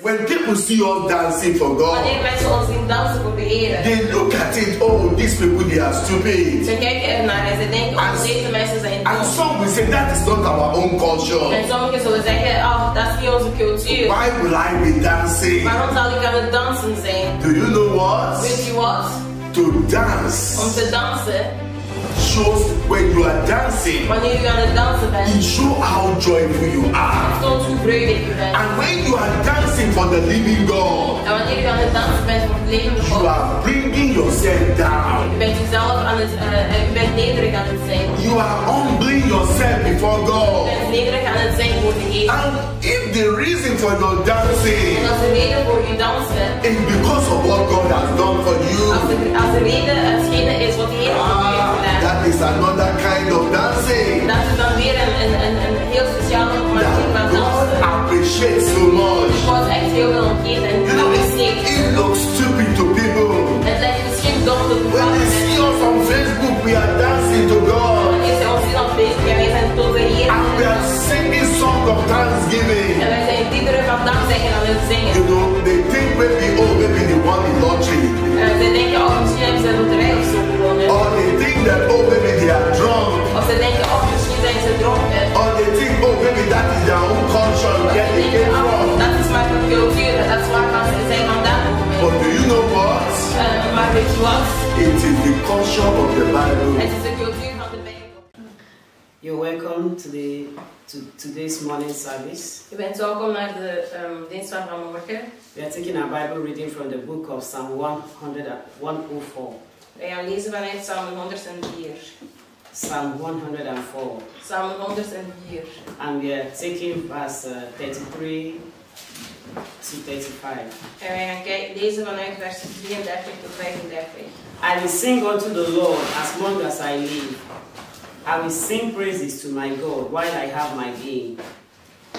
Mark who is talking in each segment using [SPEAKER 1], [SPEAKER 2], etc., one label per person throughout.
[SPEAKER 1] When people see us dancing for God,
[SPEAKER 2] wanneer mensen ons zien dansen voor de Heer,
[SPEAKER 1] they look at it, oh, these people, they are stupid.
[SPEAKER 2] ze kijken ernaar en ze denken, oh, deze mensen zijn
[SPEAKER 1] And
[SPEAKER 2] dom.
[SPEAKER 1] some will say that is not our own culture.
[SPEAKER 2] En sommigen zullen zeggen, oh, dat is niet onze cultuur.
[SPEAKER 1] Why will I be dancing?
[SPEAKER 2] Waarom zal ik aan het dansen zijn?
[SPEAKER 1] Do you know what?
[SPEAKER 2] Weet je wat?
[SPEAKER 1] To dance
[SPEAKER 2] Om te dansen,
[SPEAKER 1] shows when you are dancing,
[SPEAKER 2] wanneer u aan het dansen
[SPEAKER 1] it
[SPEAKER 2] bent,
[SPEAKER 1] shows how joyful you are.
[SPEAKER 2] toont hoe vreugdig u bent.
[SPEAKER 1] And when you are dancing for the living God,
[SPEAKER 2] En wanneer u aan het dansen bent voor het levende
[SPEAKER 1] you
[SPEAKER 2] God,
[SPEAKER 1] are bringing yourself down.
[SPEAKER 2] u bent uzelf aan het, u bent nederig aan het zijn.
[SPEAKER 1] You are humbling yourself before
[SPEAKER 2] U
[SPEAKER 1] God.
[SPEAKER 2] bent nederig aan het zijn voor de Heer.
[SPEAKER 1] And if the reason for your dancing
[SPEAKER 2] En als de reden voor uw dansen,
[SPEAKER 1] is because of what God has done for you,
[SPEAKER 2] als de reden hetgene is wat de Heer voor u heeft gedaan,
[SPEAKER 1] that is another kind of dancing
[SPEAKER 2] dat is dan weer een heel speciale manier van
[SPEAKER 1] that God
[SPEAKER 2] dansen.
[SPEAKER 1] appreciates so much.
[SPEAKER 2] God echt heel veel omgeeft en
[SPEAKER 1] You know,
[SPEAKER 2] apprecieert.
[SPEAKER 1] it looks stupid to people.
[SPEAKER 2] Het lijkt misschien dom te
[SPEAKER 1] When they
[SPEAKER 2] bepalen.
[SPEAKER 1] see us on Facebook, we are dancing to God.
[SPEAKER 2] Wanneer ze ons zien op Facebook en wij zijn tot de Heer.
[SPEAKER 1] And we are singing songs of thanksgiving.
[SPEAKER 2] En wij zijn liederen van dankzeggen aan het zingen.
[SPEAKER 1] You know, they think maybe, oh, maybe they won the lottery.
[SPEAKER 2] En ze denken, oh, misschien hebben ze de loterij of zo gewonnen.
[SPEAKER 1] Or they think that, oh, maybe they are drunk.
[SPEAKER 2] Of ze denken, oh, misschien zijn ze dronken.
[SPEAKER 1] Or they think, oh, maybe that is their own culture,
[SPEAKER 2] Of
[SPEAKER 1] where
[SPEAKER 2] ze
[SPEAKER 1] they
[SPEAKER 2] denken,
[SPEAKER 1] came
[SPEAKER 2] oh,
[SPEAKER 1] from.
[SPEAKER 2] dat is maar een cultuur, dat is waar zij vandaan komen.
[SPEAKER 1] But do you know what?
[SPEAKER 2] Maar weet je wat?
[SPEAKER 1] It is the culture of the Bible.
[SPEAKER 2] Het is de cultuur van de Bijbel.
[SPEAKER 3] You're welcome to today's morning service.
[SPEAKER 2] Je bent welkom naar de dienst van vanmorgen.
[SPEAKER 3] We are taking our Bible reading from the book of Psalm 104.
[SPEAKER 2] Wij gaan lezen vanuit Psalm 104.
[SPEAKER 3] Psalm 104.
[SPEAKER 2] Psalm 104.
[SPEAKER 3] And we are taking verse 33 to 35.
[SPEAKER 2] En wij gaan lezen vanuit vers 33 tot 35.
[SPEAKER 3] I will sing unto the Lord as long as I live. I will sing praises to my God while I have my being.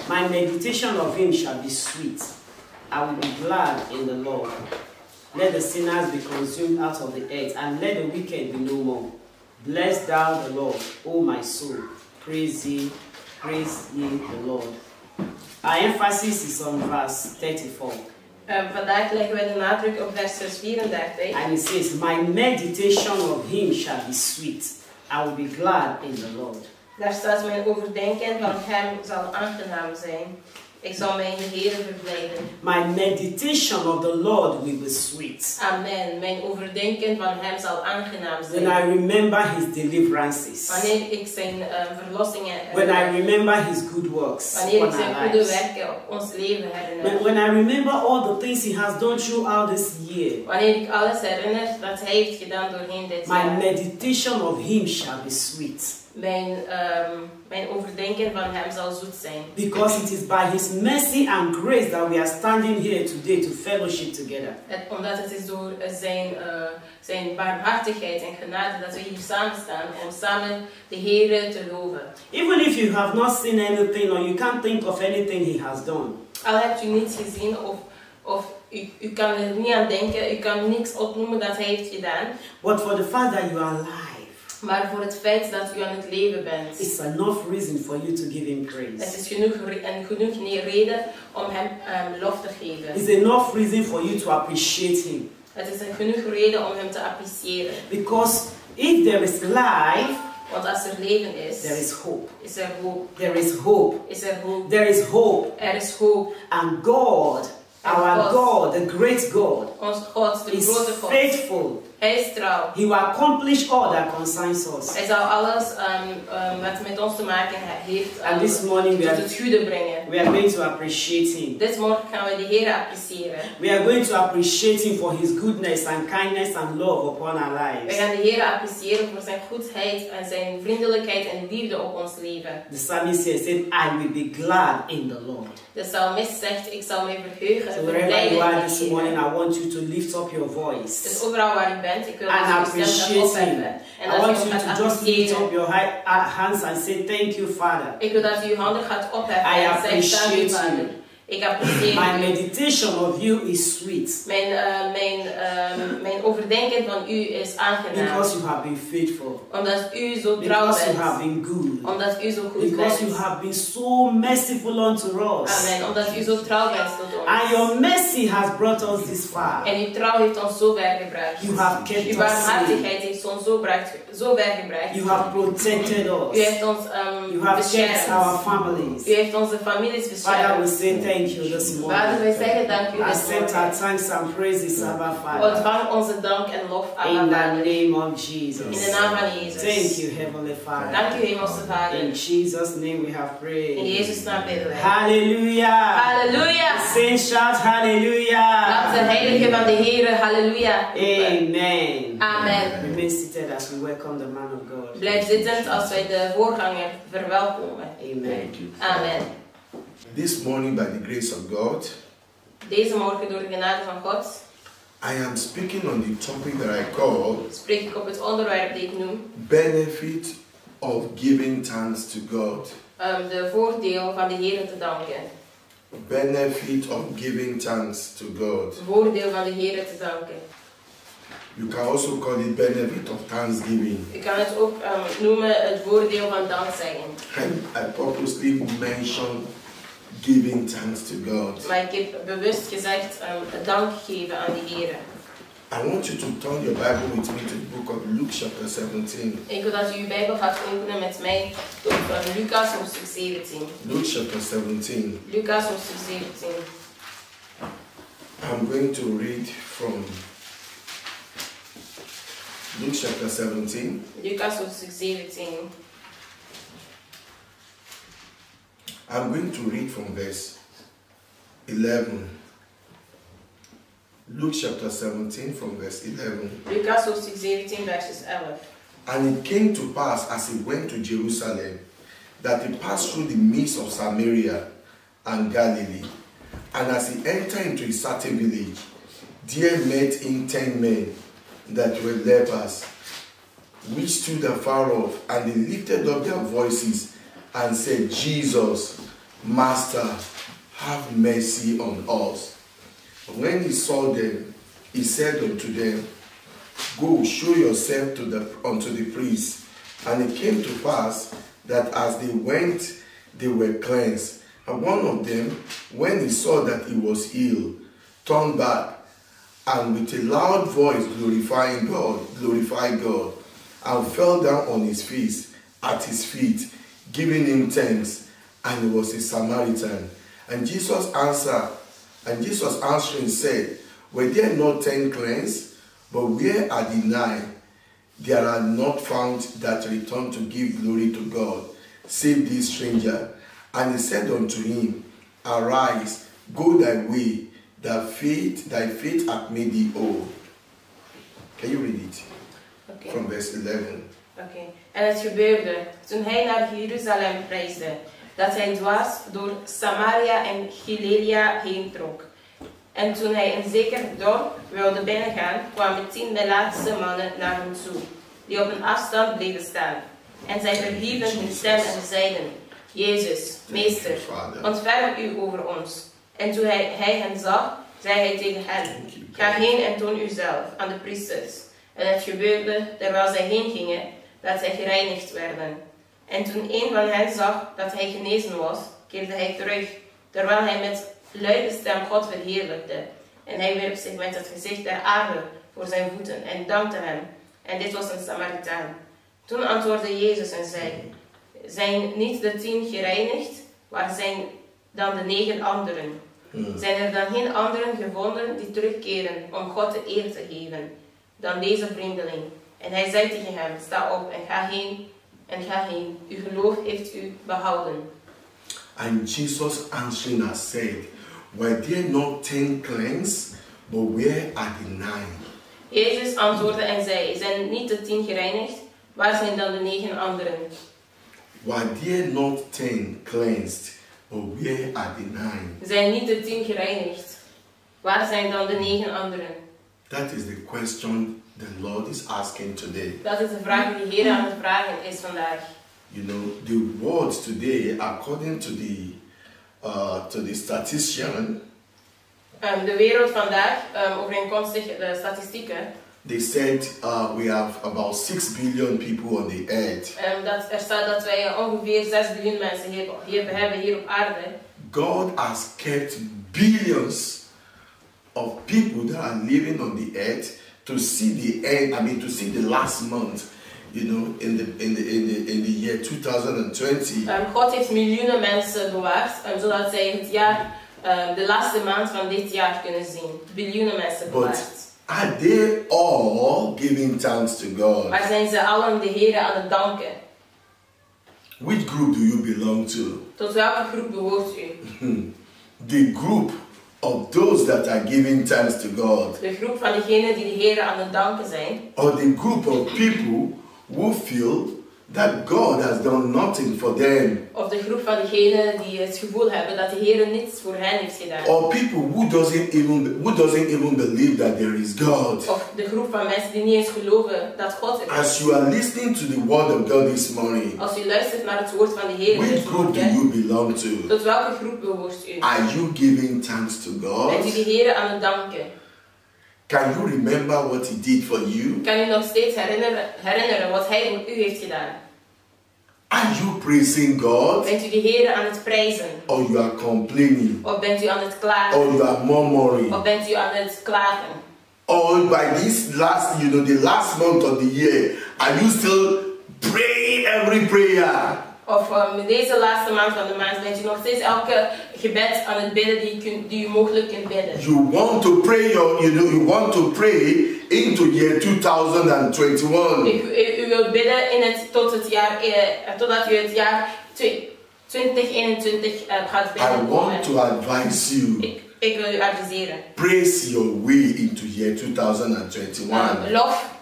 [SPEAKER 3] My meditation of him shall be sweet. I will be glad in the Lord. Let the sinners be consumed out of the earth, and let the wicked be no more. Bless thou the Lord, O my soul. Praise ye the Lord. Our emphasis is on verse 34.
[SPEAKER 2] Vandaag leggen wij de nadruk op vers 34.
[SPEAKER 3] And it says, my meditation of him shall be sweet. I will be glad in the Lord.
[SPEAKER 2] Daar staat, mijn overdenken van hem zal aangenaam zijn. Ik zal mij in de Heere verblijden.
[SPEAKER 3] My meditation of the Lord will be sweet.
[SPEAKER 2] Amen. Mijn overdenken van hem zal aangenaam zijn.
[SPEAKER 3] When I remember his deliverances.
[SPEAKER 2] Wanneer ik zijn verlossingen
[SPEAKER 3] When I remember his good works.
[SPEAKER 2] wanneer ik
[SPEAKER 3] on
[SPEAKER 2] zijn
[SPEAKER 3] our
[SPEAKER 2] goede
[SPEAKER 3] lives.
[SPEAKER 2] werken op ons leven herinner.
[SPEAKER 3] When I remember all the things he has done throughout this year.
[SPEAKER 2] Wanneer ik alles herinner dat hij heeft gedaan doorheen dit
[SPEAKER 3] My
[SPEAKER 2] jaar.
[SPEAKER 3] meditation of him shall be sweet.
[SPEAKER 2] Mijn overdenken van hem zal zoet zijn.
[SPEAKER 3] Because it is by his mercy and grace that we are standing here today to fellowship together.
[SPEAKER 2] Omdat het is door zijn barmhartigheid en genade dat we hier samen staan om samen de Heere te loven.
[SPEAKER 3] Even if you have not seen anything or you can't think of anything he has done.
[SPEAKER 2] Al hebt u niets gezien of u kan er niet aan denken, u kan niks opnoemen dat hij heeft gedaan.
[SPEAKER 3] But for the fact that you are alive.
[SPEAKER 2] Maar voor het feit dat u aan het leven bent.
[SPEAKER 3] It's enough reason for you to give him praise.
[SPEAKER 2] Het is genoeg reden om hem lof te geven.
[SPEAKER 3] It's enough reason for you to appreciate him.
[SPEAKER 2] Het is genoeg reden om hem te appreciëren.
[SPEAKER 3] Because if there is life,
[SPEAKER 2] want als er leven is,
[SPEAKER 3] there is hope.
[SPEAKER 2] Is er hoop.
[SPEAKER 3] There is hope.
[SPEAKER 2] Is er hoop.
[SPEAKER 3] There is hope.
[SPEAKER 2] Er is hoop.
[SPEAKER 3] And God, our God, the great God,
[SPEAKER 2] ons God, de
[SPEAKER 3] is
[SPEAKER 2] grote God,
[SPEAKER 3] faithful.
[SPEAKER 2] Hij is trouw.
[SPEAKER 3] He will accomplish all that concerns us.
[SPEAKER 2] Hij zal alles wat met ons te maken heeft
[SPEAKER 3] And this morning
[SPEAKER 2] tot het goede brengen.
[SPEAKER 3] We are going to appreciate him.
[SPEAKER 2] Dit morgen gaan we de Heer appreciëren.
[SPEAKER 3] We are going to appreciate him for his goodness and kindness and love upon our lives.
[SPEAKER 2] We gaan de Heer appreciëren voor zijn goedheid en zijn vriendelijkheid en liefde op ons leven.
[SPEAKER 3] The psalmist here said, I will be glad in the Lord.
[SPEAKER 2] De psalmist zegt, ik zal mij verheugen.
[SPEAKER 3] So wherever you are this morning, I want you to lift up your voice.
[SPEAKER 2] Dus overal waar u bent, ik wil
[SPEAKER 3] and
[SPEAKER 2] dat u stem
[SPEAKER 3] appreciate him.
[SPEAKER 2] en
[SPEAKER 3] I
[SPEAKER 2] dat
[SPEAKER 3] want
[SPEAKER 2] u
[SPEAKER 3] you
[SPEAKER 2] gaat
[SPEAKER 3] to just lift
[SPEAKER 2] appreciëren.
[SPEAKER 3] up your hands and say, thank you, Father.
[SPEAKER 2] Ik wil dat u uw handen gaat opheffen
[SPEAKER 3] I
[SPEAKER 2] en zegt, dank u,
[SPEAKER 3] appreciate
[SPEAKER 2] Vader.
[SPEAKER 3] you.
[SPEAKER 2] Ik apprecieer
[SPEAKER 3] My
[SPEAKER 2] u.
[SPEAKER 3] meditation of you is sweet.
[SPEAKER 2] Mijn overdenken van u is aangenaam.
[SPEAKER 3] Because you have been faithful.
[SPEAKER 2] Omdat u zo trouw
[SPEAKER 3] Because you have
[SPEAKER 2] bent.
[SPEAKER 3] been good.
[SPEAKER 2] Omdat u zo goed
[SPEAKER 3] Because you
[SPEAKER 2] bent.
[SPEAKER 3] have been so merciful unto us.
[SPEAKER 2] Amen. Omdat u zo trouw bent tot ons.
[SPEAKER 3] And your mercy has brought us this far.
[SPEAKER 2] En uw trouw heeft ons zo ver gebracht.
[SPEAKER 3] You have kept
[SPEAKER 2] Uw
[SPEAKER 3] us
[SPEAKER 2] barmhartigheid
[SPEAKER 3] safe.
[SPEAKER 2] heeft ons zo ver gebracht.
[SPEAKER 3] You have protected us.
[SPEAKER 2] U heeft ons
[SPEAKER 3] You have kept our
[SPEAKER 2] beschermd.
[SPEAKER 3] families.
[SPEAKER 2] U heeft onze families
[SPEAKER 3] Father, we
[SPEAKER 2] beschermd.
[SPEAKER 3] say thank you this morning.
[SPEAKER 2] Vader, wij zeggen dank u dit
[SPEAKER 3] Accept our
[SPEAKER 2] morgen.
[SPEAKER 3] thanks and praises, Abba Father.
[SPEAKER 2] Ontvang onze dank en lof aan
[SPEAKER 3] In the
[SPEAKER 2] Vader.
[SPEAKER 3] name of Jesus.
[SPEAKER 2] In de naam van Jezus.
[SPEAKER 3] Thank you, Heavenly Father.
[SPEAKER 2] Dank u, Hemelse Vader.
[SPEAKER 3] In Jesus' name we have prayed.
[SPEAKER 2] In Jezus' naam bidden wij.
[SPEAKER 3] Hallelujah.
[SPEAKER 2] Halleluja.
[SPEAKER 3] Saints shout hallelujah.
[SPEAKER 2] Laat de heilige van de Heer, halleluja.
[SPEAKER 3] Amen.
[SPEAKER 2] Amen.
[SPEAKER 3] Remain seated as we welcome the man of God.
[SPEAKER 2] Blijf zittend als wij de voorganger verwelkomen.
[SPEAKER 3] Amen.
[SPEAKER 2] Amen.
[SPEAKER 1] This morning, by the grace of God,
[SPEAKER 2] Deze morgen door de genade van God
[SPEAKER 1] I am speaking on the topic that I call
[SPEAKER 2] spreek ik op het onderwerp dat ik noem
[SPEAKER 1] benefit of giving thanks to God.
[SPEAKER 2] de voordeel van de Heer te danken.
[SPEAKER 1] Benefit of giving thanks to God.
[SPEAKER 2] Voordeel van de Heer te danken.
[SPEAKER 1] You can also call it benefit of thanksgiving.
[SPEAKER 2] Je kan het ook noemen het voordeel van dankzeggen.
[SPEAKER 1] And I purposely mention giving thanks to God.
[SPEAKER 2] Maar ik heb bewust gezegd dank geven aan de Heer.
[SPEAKER 1] I want you to turn your Bible with me to the book of Luke chapter 17.
[SPEAKER 2] Ik wil dat u uw Bijbel gaat openen met mij tot Lucas hoofdstuk 17.
[SPEAKER 1] Luke chapter 17.
[SPEAKER 2] Lucas hoofdstuk 17.
[SPEAKER 1] I'm going to read from Luke chapter 17.
[SPEAKER 2] Lucas hoofdstuk 17.
[SPEAKER 1] I'm going to read from verse 11. Luke chapter 17 from verse 11.
[SPEAKER 2] Lucas hoofdstuk 17 verses 11.
[SPEAKER 1] And it came to pass as he went to Jerusalem that he passed through the midst of Samaria and Galilee. And as he entered into a certain village, there met him 10 men that were lepers, which stood afar off, and they lifted up their voices and said, Jesus, Master, have mercy on us. When he saw them, he said unto them, Go, show yourself unto the priest. And it came to pass that as they went, they were cleansed. And one of them, when he saw that he was ill, turned back, and with a loud voice glorified God, and fell down on his face at his feet, giving him thanks. And he was a Samaritan. And Jesus answering said, Were there not 10 cleansed? But where are the 9? There are not found that return to give glory to God, save this stranger. And he said unto him, Arise, go thy way, thy faith hath made thee whole. Can you read it?
[SPEAKER 2] Okay.
[SPEAKER 1] From verse 11.
[SPEAKER 2] Oké. En het gebeurde, toen hij naar Jeruzalem reisde, dat hij dwars door Samaria en Galilea heen trok. En toen hij een zeker dorp wilde binnengaan, kwamen 10 Melaatse mannen naar hem toe, die op een afstand bleven staan. En zij verhieven hun stem en zeiden, Jezus, Meester, ontferm u over ons. En toen hij hen zag, zei hij tegen hen, ga heen en toon uzelf aan de priesters. En het gebeurde, terwijl zij heen gingen, dat zij gereinigd werden. En toen een van hen zag dat hij genezen was, keerde hij terug, terwijl hij met luide stem God verheerlijkte. En hij wierp zich met het gezicht ter aarde voor zijn voeten en dankte hem. En dit was een Samaritaan. Toen antwoordde Jezus en zei, zijn niet de 10 gereinigd? Waar zijn dan de 9 anderen? Zijn er dan geen anderen gevonden die terugkeren om God de eer te geven dan deze vreemdeling? En hij zei tegen hem, sta op en ga heen. Uw geloof heeft u behouden.
[SPEAKER 1] And Jesus answering has said, Were there not 10 cleansed? But where are the 9?
[SPEAKER 2] Jezus antwoordde en zei, zijn niet de 10 gereinigd? Waar zijn dan de 9 anderen?
[SPEAKER 1] Were there not 10 cleansed? But where are the 9?
[SPEAKER 2] Zijn niet de 10 gereinigd? Waar zijn dan de 9 anderen?
[SPEAKER 1] That is the question the Lord is asking today.
[SPEAKER 2] Dat is de vraag die de Heer aan het vragen is vandaag.
[SPEAKER 1] You know, the world today, according to to the statistician,
[SPEAKER 2] De wereld vandaag, overeenkomstig de statistieken,
[SPEAKER 1] they said we have about 6 billion people on the earth.
[SPEAKER 2] dat er staat dat wij ongeveer 6 biljoen mensen hebben hier op aarde.
[SPEAKER 1] God has kept billions of people that are living on the earth to see the end. I mean, to see the last month, you know, in the year 2020.
[SPEAKER 2] God heeft miljoenen mensen bewaard, zodat zij het jaar, de laatste maand van dit jaar kunnen zien. Biljoenen mensen bewaard.
[SPEAKER 1] But are they all giving thanks to God?
[SPEAKER 2] Maar zijn ze allen de Heer aan het danken?
[SPEAKER 1] Which group do you belong to?
[SPEAKER 2] Tot welke groep behoort u?
[SPEAKER 1] The group of those that are giving thanks to God.
[SPEAKER 2] De groep van diegenen die de Heer aan het danken zijn.
[SPEAKER 1] Or the group of people who feel that God has done nothing for them.
[SPEAKER 2] Of de groep van diegenen die het gevoel hebben dat de Heer niets voor hen heeft gedaan.
[SPEAKER 1] Or people who doesn't even believe that there is God.
[SPEAKER 2] Of de groep van mensen die niet eens geloven dat God er is.
[SPEAKER 1] As you are listening to the word of God this morning,
[SPEAKER 2] Als u luistert naar het woord van de Heer,
[SPEAKER 1] which group do you belong to?
[SPEAKER 2] tot welke groep behoort u?
[SPEAKER 1] Are you giving thanks to God?
[SPEAKER 2] Bent u de Heer aan het danken?
[SPEAKER 1] Can you remember what He did for you?
[SPEAKER 2] Kan u nog steeds herinneren wat Hij voor u heeft gedaan?
[SPEAKER 1] Are you praising God?
[SPEAKER 2] Bent u de Heer aan het prijzen?
[SPEAKER 1] Or you are complaining?
[SPEAKER 2] Of bent u aan het klagen?
[SPEAKER 1] Or you are murmuring?
[SPEAKER 2] Of bent u aan het klagen?
[SPEAKER 1] Or by this last, the last month of the year, are you still praying every prayer?
[SPEAKER 2] Of deze laatste maand van de maand bent u nog steeds elke gebed aan het bidden die u mogelijk kunt bidden.
[SPEAKER 1] You want to pray you want to pray into year 2021.
[SPEAKER 2] U wilt bidden totdat u het jaar 2021 gaat bidden.
[SPEAKER 1] I want to advise you.
[SPEAKER 2] Ik wil u adviseren.
[SPEAKER 1] Praise your way into year 2021.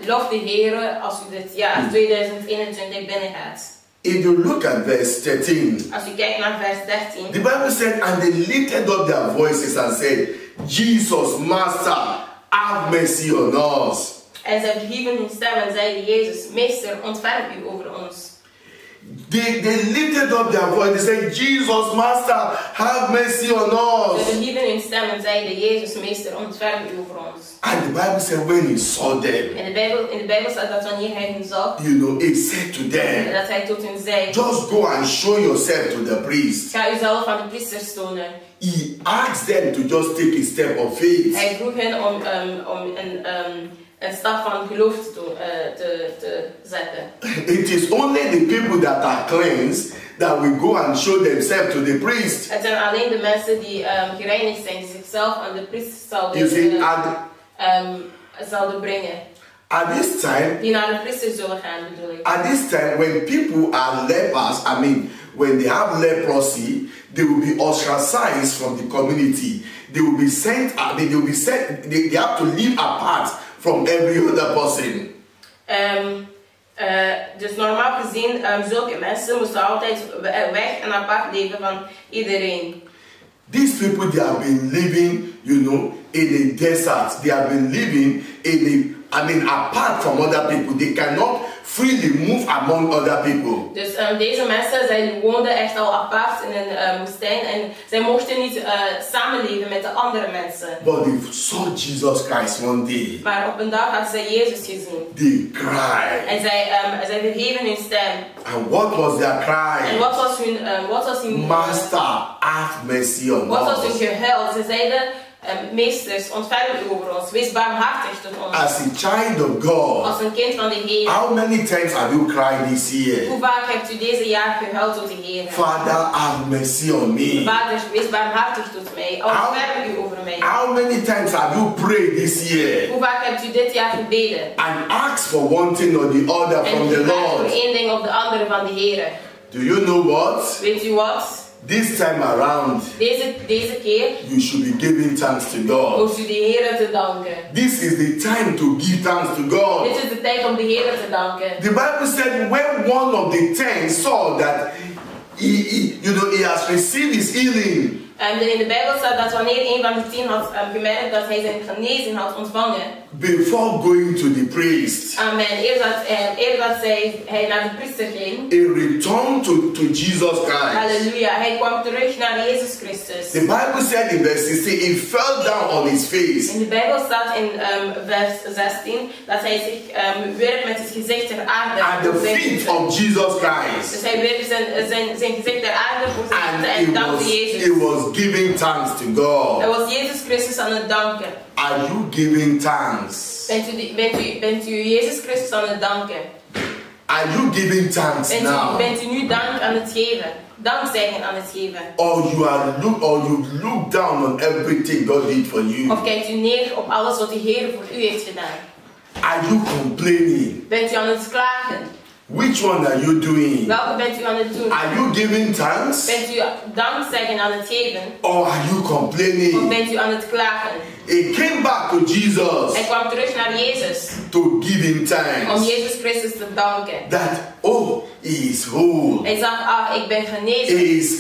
[SPEAKER 2] Lof de Heer als u dit jaar 2021 binnen gaat.
[SPEAKER 1] If you look at verse 13,
[SPEAKER 2] Als u kijkt naar vers 13.
[SPEAKER 1] the Bible said, and they lifted up their voices and said, Jesus, Master, have mercy on us.
[SPEAKER 2] En zij verhieven hun stem en zeiden, Jezus, Meester, ontferm u over ons.
[SPEAKER 1] They lifted up their voice. They said, Jesus, Master, have mercy on
[SPEAKER 2] Ze
[SPEAKER 1] us.
[SPEAKER 2] verhieven hun stem en zeiden, Jezus, Meester, ontferm u over ons.
[SPEAKER 1] And the Bible said, when he saw them,
[SPEAKER 2] In de Bijbel staat dat wanneer hij hen zag,
[SPEAKER 1] he said to them,
[SPEAKER 2] dat hij tot hen zei,
[SPEAKER 1] just go and show yourself to the priest.
[SPEAKER 2] ga uzelf aan de priesters tonen.
[SPEAKER 1] He asked them to just take a step of faith.
[SPEAKER 2] Hij vroeg hen om een stap van geloof te zetten.
[SPEAKER 1] It is only the people that are cleansed that will go and show themselves to the priest.
[SPEAKER 2] Het zijn alleen de mensen die gereinigd zijn, die zichzelf aan de priester
[SPEAKER 1] You see,
[SPEAKER 2] zouden brengen.
[SPEAKER 1] at this time,
[SPEAKER 2] Die naar de priester zullen gaan, bedoel ik.
[SPEAKER 1] at this time, when people are lepers, when they have leprosy, they will be ostracized from the community. They will be sent. They have to live apart from every other person.
[SPEAKER 2] Dus normaal gezien, zulke mensen moesten altijd weg en apart leven van iedereen.
[SPEAKER 1] These people, they have been living, in a desert. They have been living apart from other people. They cannot freely move among other people.
[SPEAKER 2] Dus deze mensen, zij woonden echt al apart in een woestijn en zij mochten niet samenleven met de andere mensen.
[SPEAKER 1] But they saw Jesus Christ one day.
[SPEAKER 2] Maar op een dag hadden zij Jezus gezien.
[SPEAKER 1] They cried.
[SPEAKER 2] En zij verheven hun stem.
[SPEAKER 1] And what was their cry?
[SPEAKER 2] En wat was hun
[SPEAKER 1] Master, have mercy on
[SPEAKER 2] wat was hun
[SPEAKER 1] us.
[SPEAKER 2] gehuil? Ze zeiden, meesters, ontferm u over ons. Wees barmhartig tot ons.
[SPEAKER 1] As a child of God,
[SPEAKER 2] Als een kind van de Heer.
[SPEAKER 1] how many times have you cried this year?
[SPEAKER 2] Hoe vaak hebt u deze jaar gehuild tot de Heer?
[SPEAKER 1] Father, have mercy on me.
[SPEAKER 2] Vader, wees barmhartig tot mij. Ontferm u over mij.
[SPEAKER 1] How many times have you prayed this year
[SPEAKER 2] Hoe vaak hebt u dit jaar gebeden?
[SPEAKER 1] and asked for one thing or the other
[SPEAKER 2] En
[SPEAKER 1] from the
[SPEAKER 2] gevraagd voor
[SPEAKER 1] Lord?
[SPEAKER 2] één ding of de andere van de Heer.
[SPEAKER 1] Do you know what?
[SPEAKER 2] Weet u wat?
[SPEAKER 1] This time around,
[SPEAKER 2] Deze keer
[SPEAKER 1] you should be giving thanks to God.
[SPEAKER 2] hoeft u de Heer te danken.
[SPEAKER 1] This is the time to give thanks to God.
[SPEAKER 2] Dit is de tijd om de Heer te danken.
[SPEAKER 1] The Bible said when one of the 10 saw that he has received his healing,
[SPEAKER 2] In de Bijbel staat dat wanneer een van de 10 had gemerkt dat hij zijn genezing had ontvangen.
[SPEAKER 1] Before going to the priest.
[SPEAKER 2] Amen. Eer dat hij naar de priester ging.
[SPEAKER 1] He returned to Jesus Christ.
[SPEAKER 2] Halleluja. Hij kwam terug naar Jezus Christus.
[SPEAKER 1] The Bible said in verse 16, he fell down on his face.
[SPEAKER 2] In de Bijbel staat in vers 16 dat hij zich wierp met het gezicht ter aarde.
[SPEAKER 1] At the feet of Jesus Christ.
[SPEAKER 2] Dus hij wierp zijn gezicht ter aarde voor zijn voeten en dankte Jezus.
[SPEAKER 1] He was giving thanks to God.
[SPEAKER 2] Hij was Jezus Christus aan het danken.
[SPEAKER 1] Are you giving thanks?
[SPEAKER 2] Bent u Jezus Christus aan het danken?
[SPEAKER 1] Are you giving thanks now?
[SPEAKER 2] Bent u nu dank aan het geven? Dankzegging aan het geven?
[SPEAKER 1] Or you look down on everything God did for you?
[SPEAKER 2] Of kijkt u neer op alles wat de Heer voor u heeft gedaan?
[SPEAKER 1] Are you complaining?
[SPEAKER 2] Bent u aan het klagen?
[SPEAKER 1] Which one are you doing?
[SPEAKER 2] Welke bent u aan het doen?
[SPEAKER 1] Are you giving thanks?
[SPEAKER 2] Bent u dankzeggen aan het geven?
[SPEAKER 1] Or are you
[SPEAKER 2] Of
[SPEAKER 1] complaining?
[SPEAKER 2] bent u aan het klagen?
[SPEAKER 1] He came back to Jesus
[SPEAKER 2] Hij kwam terug naar Jezus
[SPEAKER 1] to give him
[SPEAKER 2] om
[SPEAKER 1] thanks.
[SPEAKER 2] Jezus Christus te danken.
[SPEAKER 1] That, oh, he is whole.
[SPEAKER 2] Hij zag, ik ben
[SPEAKER 1] He
[SPEAKER 2] genezen.
[SPEAKER 1] is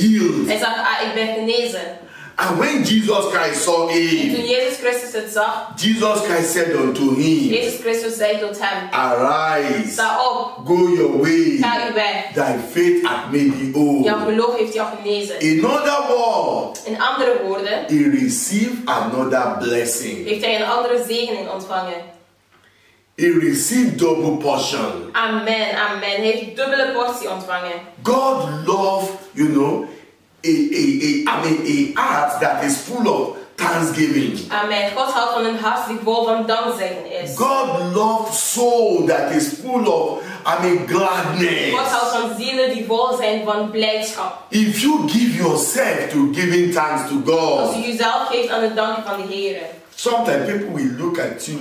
[SPEAKER 1] healed.
[SPEAKER 2] Hij zag, ik ben genezen.
[SPEAKER 1] And when Jesus Christ saw
[SPEAKER 2] En
[SPEAKER 1] him,
[SPEAKER 2] toen Jezus Christus het zag,
[SPEAKER 1] Jesus Christ said unto him,
[SPEAKER 2] Jezus Christus zei tot hem,
[SPEAKER 1] arise,
[SPEAKER 2] sta op,
[SPEAKER 1] go your way,
[SPEAKER 2] ga uw weg.
[SPEAKER 1] thy faith hath made thee whole.
[SPEAKER 2] Jouw geloof heeft jou genezen.
[SPEAKER 1] In other words,
[SPEAKER 2] In andere woorden,
[SPEAKER 1] he received another blessing.
[SPEAKER 2] heeft hij een andere zegening ontvangen.
[SPEAKER 1] He received double portion.
[SPEAKER 2] Amen, amen. Hij heeft een dubbele portie ontvangen.
[SPEAKER 1] God love, a heart that is full of thanksgiving.
[SPEAKER 2] Amen. God houdt van een hart die vol van dankzeggen is.
[SPEAKER 1] God love soul that is full of, gladness.
[SPEAKER 2] God houdt van zielen die vol zijn van blijdschap.
[SPEAKER 1] If you give yourself to giving thanks to
[SPEAKER 2] Als u
[SPEAKER 1] God,
[SPEAKER 2] jezelf geeft aan het danken van de Heer.
[SPEAKER 1] sometimes people will look at you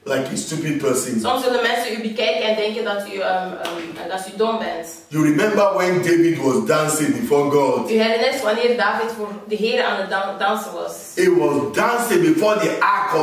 [SPEAKER 1] like a stupid person.
[SPEAKER 2] Soms zullen mensen u bekijken en denken dat u dom bent.
[SPEAKER 1] You remember when David was dancing before God?
[SPEAKER 2] U herinnert wanneer David voor de Heer aan het dansen was.
[SPEAKER 1] He was dancing before the ark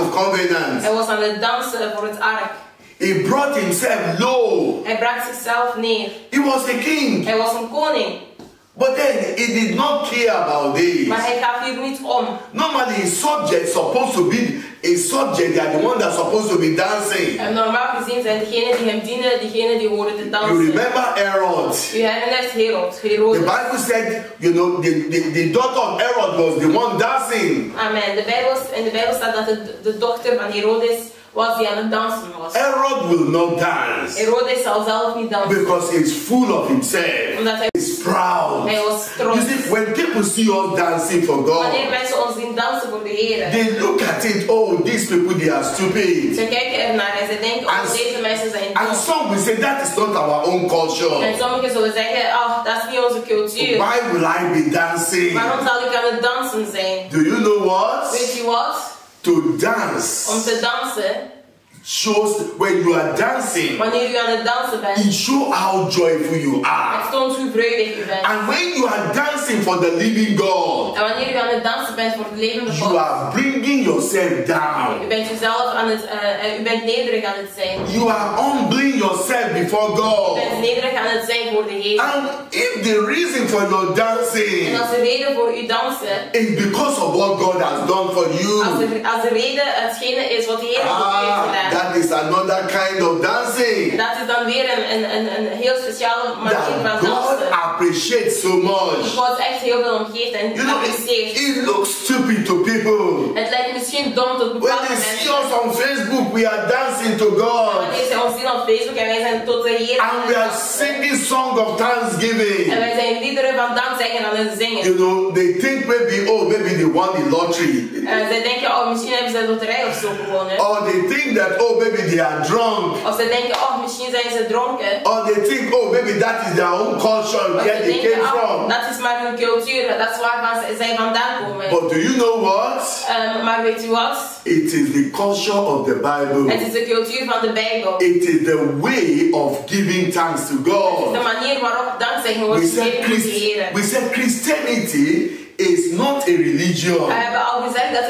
[SPEAKER 1] of covenant.
[SPEAKER 2] Hij was aan het dansen voor het ark.
[SPEAKER 1] He brought himself low.
[SPEAKER 2] Hij bracht zichzelf neer.
[SPEAKER 1] He was a king.
[SPEAKER 2] Hij was een koning.
[SPEAKER 1] But then he did not care about this.
[SPEAKER 2] Maar hij gaf hier niet om.
[SPEAKER 1] Normally a subject supposed to be a subject, they are the one that's supposed to be dancing.
[SPEAKER 2] En normaal gezien zijn degenen die hem dienen, degenen die horen te dansen.
[SPEAKER 1] You remember Herod?
[SPEAKER 2] U herinnert Herodes.
[SPEAKER 1] The Bible said, the daughter of Herod was the one dancing.
[SPEAKER 2] Amen. In de Bijbel staat dat de dochter van Herodes was die aan het dansen was.
[SPEAKER 1] Herod will not dance
[SPEAKER 2] Herodes zal zelf niet dansen.
[SPEAKER 1] because he's full of himself.
[SPEAKER 2] Omdat hij
[SPEAKER 1] He's proud.
[SPEAKER 2] was trots.
[SPEAKER 1] You see, when people see us dancing for
[SPEAKER 2] Wanneer
[SPEAKER 1] God,
[SPEAKER 2] mensen ons zien dansen voor de Heer.
[SPEAKER 1] they look at it, oh, these people, they are stupid.
[SPEAKER 2] Ze kijken ernaar en ze denken,
[SPEAKER 1] And-
[SPEAKER 2] deze mensen zijn
[SPEAKER 1] And
[SPEAKER 2] dom.
[SPEAKER 1] some will say, that is not our own culture.
[SPEAKER 2] En sommigen zullen zeggen, dat is niet onze cultuur.
[SPEAKER 1] Why will I be dancing?
[SPEAKER 2] Waarom zal ik aan het dansen zijn?
[SPEAKER 1] Do you know what?
[SPEAKER 2] Weet je wat?
[SPEAKER 1] To dance
[SPEAKER 2] Om te dansen,
[SPEAKER 1] shows when you are dancing,
[SPEAKER 2] wanneer u aan het dansen bent,
[SPEAKER 1] it shows how joyful you
[SPEAKER 2] het
[SPEAKER 1] are.
[SPEAKER 2] toont hoe vredig u bent.
[SPEAKER 1] And when you are dancing for the living God,
[SPEAKER 2] En wanneer u aan het dansen bent voor het levende
[SPEAKER 1] you
[SPEAKER 2] God,
[SPEAKER 1] are bringing yourself down.
[SPEAKER 2] u bent uzelf aan het, u bent nederig aan het zijn.
[SPEAKER 1] You are humbling yourself before
[SPEAKER 2] U
[SPEAKER 1] God.
[SPEAKER 2] bent nederig aan het zijn voor de Heer.
[SPEAKER 1] And if the reason for your dancing
[SPEAKER 2] En als de reden voor uw dansen,
[SPEAKER 1] is because of what God has done for you,
[SPEAKER 2] als de reden hetgene is wat de Heer voor u heeft gedaan,
[SPEAKER 1] that is another kind of dancing
[SPEAKER 2] dat is dan weer een heel speciale manier
[SPEAKER 1] that
[SPEAKER 2] van
[SPEAKER 1] God
[SPEAKER 2] dansen.
[SPEAKER 1] appreciates so much.
[SPEAKER 2] Die God echt heel veel om geeft en
[SPEAKER 1] You know,
[SPEAKER 2] apprecieert.
[SPEAKER 1] it looks stupid to people.
[SPEAKER 2] Het lijkt misschien dom tot
[SPEAKER 1] When
[SPEAKER 2] bepaalde
[SPEAKER 1] they see
[SPEAKER 2] mensen.
[SPEAKER 1] us on Facebook, we are dancing to God.
[SPEAKER 2] Wanneer ze ons zien op Facebook en wij zijn tot de Heer aan
[SPEAKER 1] And
[SPEAKER 2] het
[SPEAKER 1] we are
[SPEAKER 2] dansen.
[SPEAKER 1] singing song of
[SPEAKER 2] En
[SPEAKER 1] thanksgiving.
[SPEAKER 2] wij zijn liederen van dankzeggen aan het zingen.
[SPEAKER 1] You know, they think maybe they won the lottery.
[SPEAKER 2] En zij denken, misschien hebben ze de loterij of zo gewonnen.
[SPEAKER 1] Or they think that, maybe they are drunk.
[SPEAKER 2] Of ze denken, misschien zijn ze dronken.
[SPEAKER 1] Or they think, maybe that is their own culture,
[SPEAKER 2] Of
[SPEAKER 1] where
[SPEAKER 2] ze
[SPEAKER 1] they
[SPEAKER 2] denken,
[SPEAKER 1] came from.
[SPEAKER 2] dat is maar hun cultuur, dat is waarvan zij vandaan komen.
[SPEAKER 1] But do you know what?
[SPEAKER 2] Maar weet u wat?
[SPEAKER 1] It is the culture of the Bible.
[SPEAKER 2] Het is de cultuur van de Bijbel.
[SPEAKER 1] It is the way of giving thanks to
[SPEAKER 2] Het is de
[SPEAKER 1] God.
[SPEAKER 2] manier waarop dankzeggen wordt gegeven voor de Heer.
[SPEAKER 1] We said Christianity is not a religion.
[SPEAKER 2] We hebben al gezegd zegt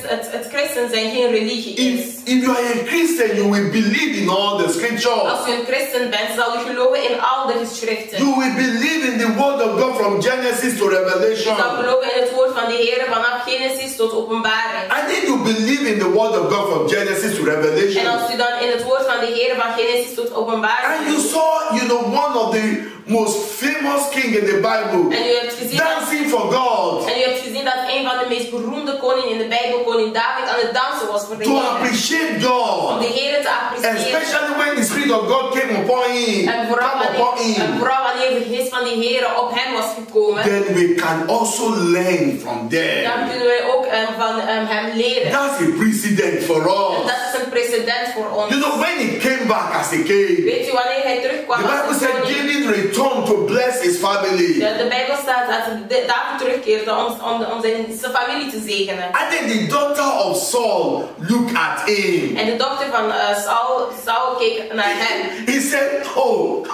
[SPEAKER 2] dat het christen zijn geen religie is.
[SPEAKER 1] If you are a Christian, you will believe in all the scriptures.
[SPEAKER 2] Als u een christen bent, zal u geloven in al de geschriften.
[SPEAKER 1] You will believe in the word of God from Genesis to Revelation.
[SPEAKER 2] U zal geloven in het woord van de Heer vanaf Genesis tot Openbaring.
[SPEAKER 1] And if you believe in the word of God from Genesis to Revelation,
[SPEAKER 2] En als u dan in het woord van de Heer van Genesis tot Openbaring,
[SPEAKER 1] and you saw, one of the most famous king in the Bible,
[SPEAKER 2] en u hebt gezien
[SPEAKER 1] dancing for God,
[SPEAKER 2] en u hebt gezien dat een van de meest beroemde koningen in de Bijbel, koning David, aan het dansen was voor de
[SPEAKER 1] to
[SPEAKER 2] Heer.
[SPEAKER 1] appreciate
[SPEAKER 2] Om
[SPEAKER 1] God,
[SPEAKER 2] de Heer te appreciëren.
[SPEAKER 1] especially when the Spirit of God came upon him,
[SPEAKER 2] En vooral wanneer de geest van de Heer op hem was gekomen,
[SPEAKER 1] then we can also learn from them.
[SPEAKER 2] dan kunnen wij ook van hem leren.
[SPEAKER 1] That's a precedent for
[SPEAKER 2] En
[SPEAKER 1] us.
[SPEAKER 2] dat is een precedent voor ons.
[SPEAKER 1] When he came back as a king,
[SPEAKER 2] Weet u wanneer hij terugkwam
[SPEAKER 1] the Bible
[SPEAKER 2] als
[SPEAKER 1] said
[SPEAKER 2] koning?
[SPEAKER 1] David returned to bless his family.
[SPEAKER 2] De Bijbel staat dat David terugkeerde om zijn familie te zegenen.
[SPEAKER 1] And then the daughter of Saul looked at him.
[SPEAKER 2] En de dochter van Saul keek naar hem.
[SPEAKER 1] He said, oh,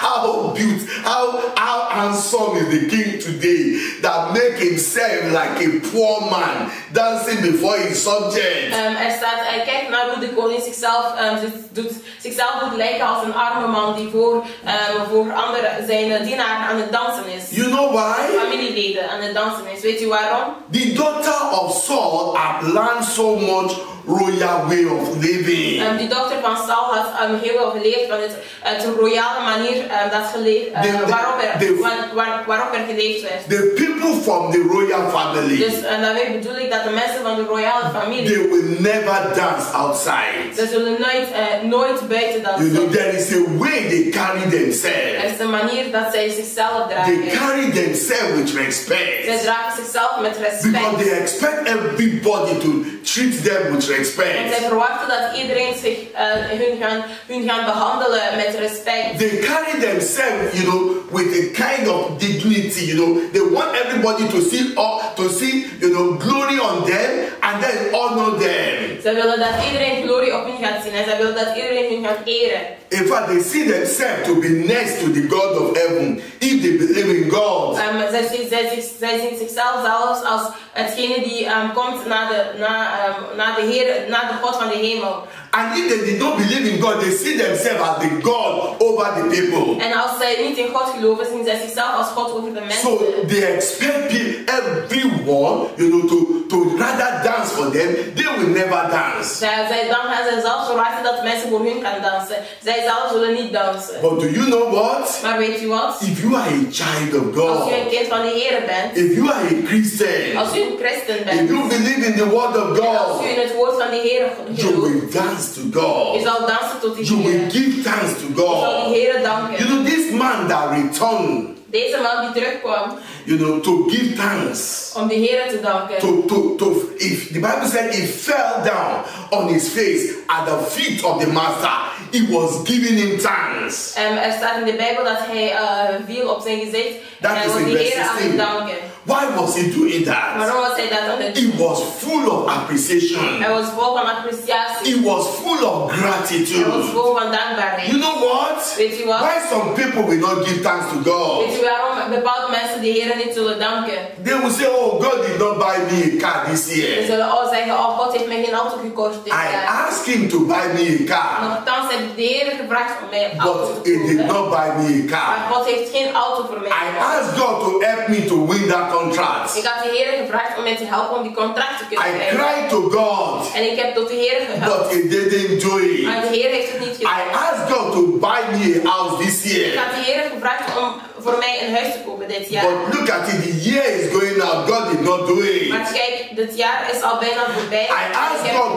[SPEAKER 1] how beautiful, how handsome is the king today that make himself like a poor man dancing before his subjects.
[SPEAKER 2] Hij kijkt naar hoe de koning zichzelf doet lijken als een arme man die voor zijn dienaar aan het dansen is.
[SPEAKER 1] You know why?
[SPEAKER 2] Familieleden aan het dansen is. Weet u waarom?
[SPEAKER 1] The daughter of Saul had learned so much royal way of living.
[SPEAKER 2] Die dochter van Saul had heel veel geleerd van het royale manier waarop er geleefd werd.
[SPEAKER 1] The people from the royal family,
[SPEAKER 2] Dus daarmee bedoel ik dat de mensen van de royale familie,
[SPEAKER 1] they will never dance outside.
[SPEAKER 2] ze zullen nooit buiten dansen.
[SPEAKER 1] There is a way they carry
[SPEAKER 2] Er
[SPEAKER 1] themselves.
[SPEAKER 2] is een manier dat zij zichzelf
[SPEAKER 1] They
[SPEAKER 2] dragen.
[SPEAKER 1] carry themselves with
[SPEAKER 2] Zij
[SPEAKER 1] respect.
[SPEAKER 2] dragen zichzelf met
[SPEAKER 1] Because
[SPEAKER 2] respect.
[SPEAKER 1] they expect everybody to treat them with
[SPEAKER 2] Want
[SPEAKER 1] respect.
[SPEAKER 2] zij verwachten dat iedereen hun gaan behandelen met respect.
[SPEAKER 1] They carry themselves, with a kind of dignity. They want everybody to see, glory on them and then honor them.
[SPEAKER 2] Zij willen dat iedereen glorie op hun gaat zien en zij willen dat iedereen hun gaat eren.
[SPEAKER 1] In fact, they see themselves to be next to the God of heaven if they believe in God.
[SPEAKER 2] Zij zien zichzelf zelfs als hetgene die komt na de God van de hemel.
[SPEAKER 1] And if they did not believe in God, they see themselves as the God over the people.
[SPEAKER 2] En als zij niet in God geloven, zien zij zichzelf als God over de mensen.
[SPEAKER 1] So they expect everyone, to rather dance for them. They will never dance.
[SPEAKER 2] Dan gaan zij zelf verwachten dat mensen voor hun gaan dansen. Zij zelf zullen niet dansen.
[SPEAKER 1] But do you know what?
[SPEAKER 2] Maar weet u wat?
[SPEAKER 1] If you are a child of
[SPEAKER 2] Als u een
[SPEAKER 1] God,
[SPEAKER 2] kind van de Heer bent,
[SPEAKER 1] if you are a Christian,
[SPEAKER 2] als u een christen
[SPEAKER 1] if
[SPEAKER 2] bent,
[SPEAKER 1] you believe in the word of
[SPEAKER 2] en als u
[SPEAKER 1] God,
[SPEAKER 2] in het woord van de Heer
[SPEAKER 1] you
[SPEAKER 2] gelooft,
[SPEAKER 1] will dance to
[SPEAKER 2] u
[SPEAKER 1] God.
[SPEAKER 2] zal dansen tot de
[SPEAKER 1] You will
[SPEAKER 2] Heer.
[SPEAKER 1] give thanks to
[SPEAKER 2] U zal de
[SPEAKER 1] God.
[SPEAKER 2] Heer danken.
[SPEAKER 1] This man that returned,
[SPEAKER 2] Deze man die terugkwam
[SPEAKER 1] to give thanks.
[SPEAKER 2] om de Heer te danken.
[SPEAKER 1] If the Bible said he fell down on his face at the feet of the master, he was giving him thanks.
[SPEAKER 2] Er staat in de Bijbel dat hij viel op zijn gezicht en hij was de Heer aan het danken.
[SPEAKER 1] Why was he doing that?
[SPEAKER 2] Waarom was hij dat aan het doen?
[SPEAKER 1] He was full of appreciation.
[SPEAKER 2] Hij was vol van appreciatie.
[SPEAKER 1] He was full of
[SPEAKER 2] Hij was
[SPEAKER 1] gratitude.
[SPEAKER 2] vol van dankbaarheid.
[SPEAKER 1] You know what?
[SPEAKER 2] Weet u wat?
[SPEAKER 1] Why some people will not give thanks to God?
[SPEAKER 2] Weet u waarom bepaalde mensen de Heer niet zullen danken?
[SPEAKER 1] They will say, oh, God did not buy me a car this
[SPEAKER 2] Ze
[SPEAKER 1] year.
[SPEAKER 2] zullen zeggen, oh God heeft mij geen auto gekocht dit
[SPEAKER 1] I
[SPEAKER 2] jaar.
[SPEAKER 1] asked him to buy me a car,
[SPEAKER 2] Nochtans heb ik de Heer gevraagd om mij een auto
[SPEAKER 1] but
[SPEAKER 2] te
[SPEAKER 1] he did
[SPEAKER 2] kopen.
[SPEAKER 1] not buy me a
[SPEAKER 2] Maar
[SPEAKER 1] car.
[SPEAKER 2] God heeft geen auto voor mij
[SPEAKER 1] I
[SPEAKER 2] gekocht.
[SPEAKER 1] asked God to help me to win that contract.
[SPEAKER 2] Ik had de Heer gevraagd om mij te helpen om die contract te kunnen
[SPEAKER 1] I
[SPEAKER 2] krijgen.
[SPEAKER 1] cried to God,
[SPEAKER 2] En ik heb tot de Heer gehelpen.
[SPEAKER 1] but he didn't do
[SPEAKER 2] Maar
[SPEAKER 1] it.
[SPEAKER 2] de Heer heeft het niet
[SPEAKER 1] I
[SPEAKER 2] gedaan.
[SPEAKER 1] asked God to buy me a house this
[SPEAKER 2] Ik
[SPEAKER 1] year,
[SPEAKER 2] had de Heer gevraagd om voor mij een huis te kopen dit jaar.
[SPEAKER 1] but look at it, the year is going out. God did not do it.
[SPEAKER 2] Maar kijk, dit jaar is al bijna voorbij.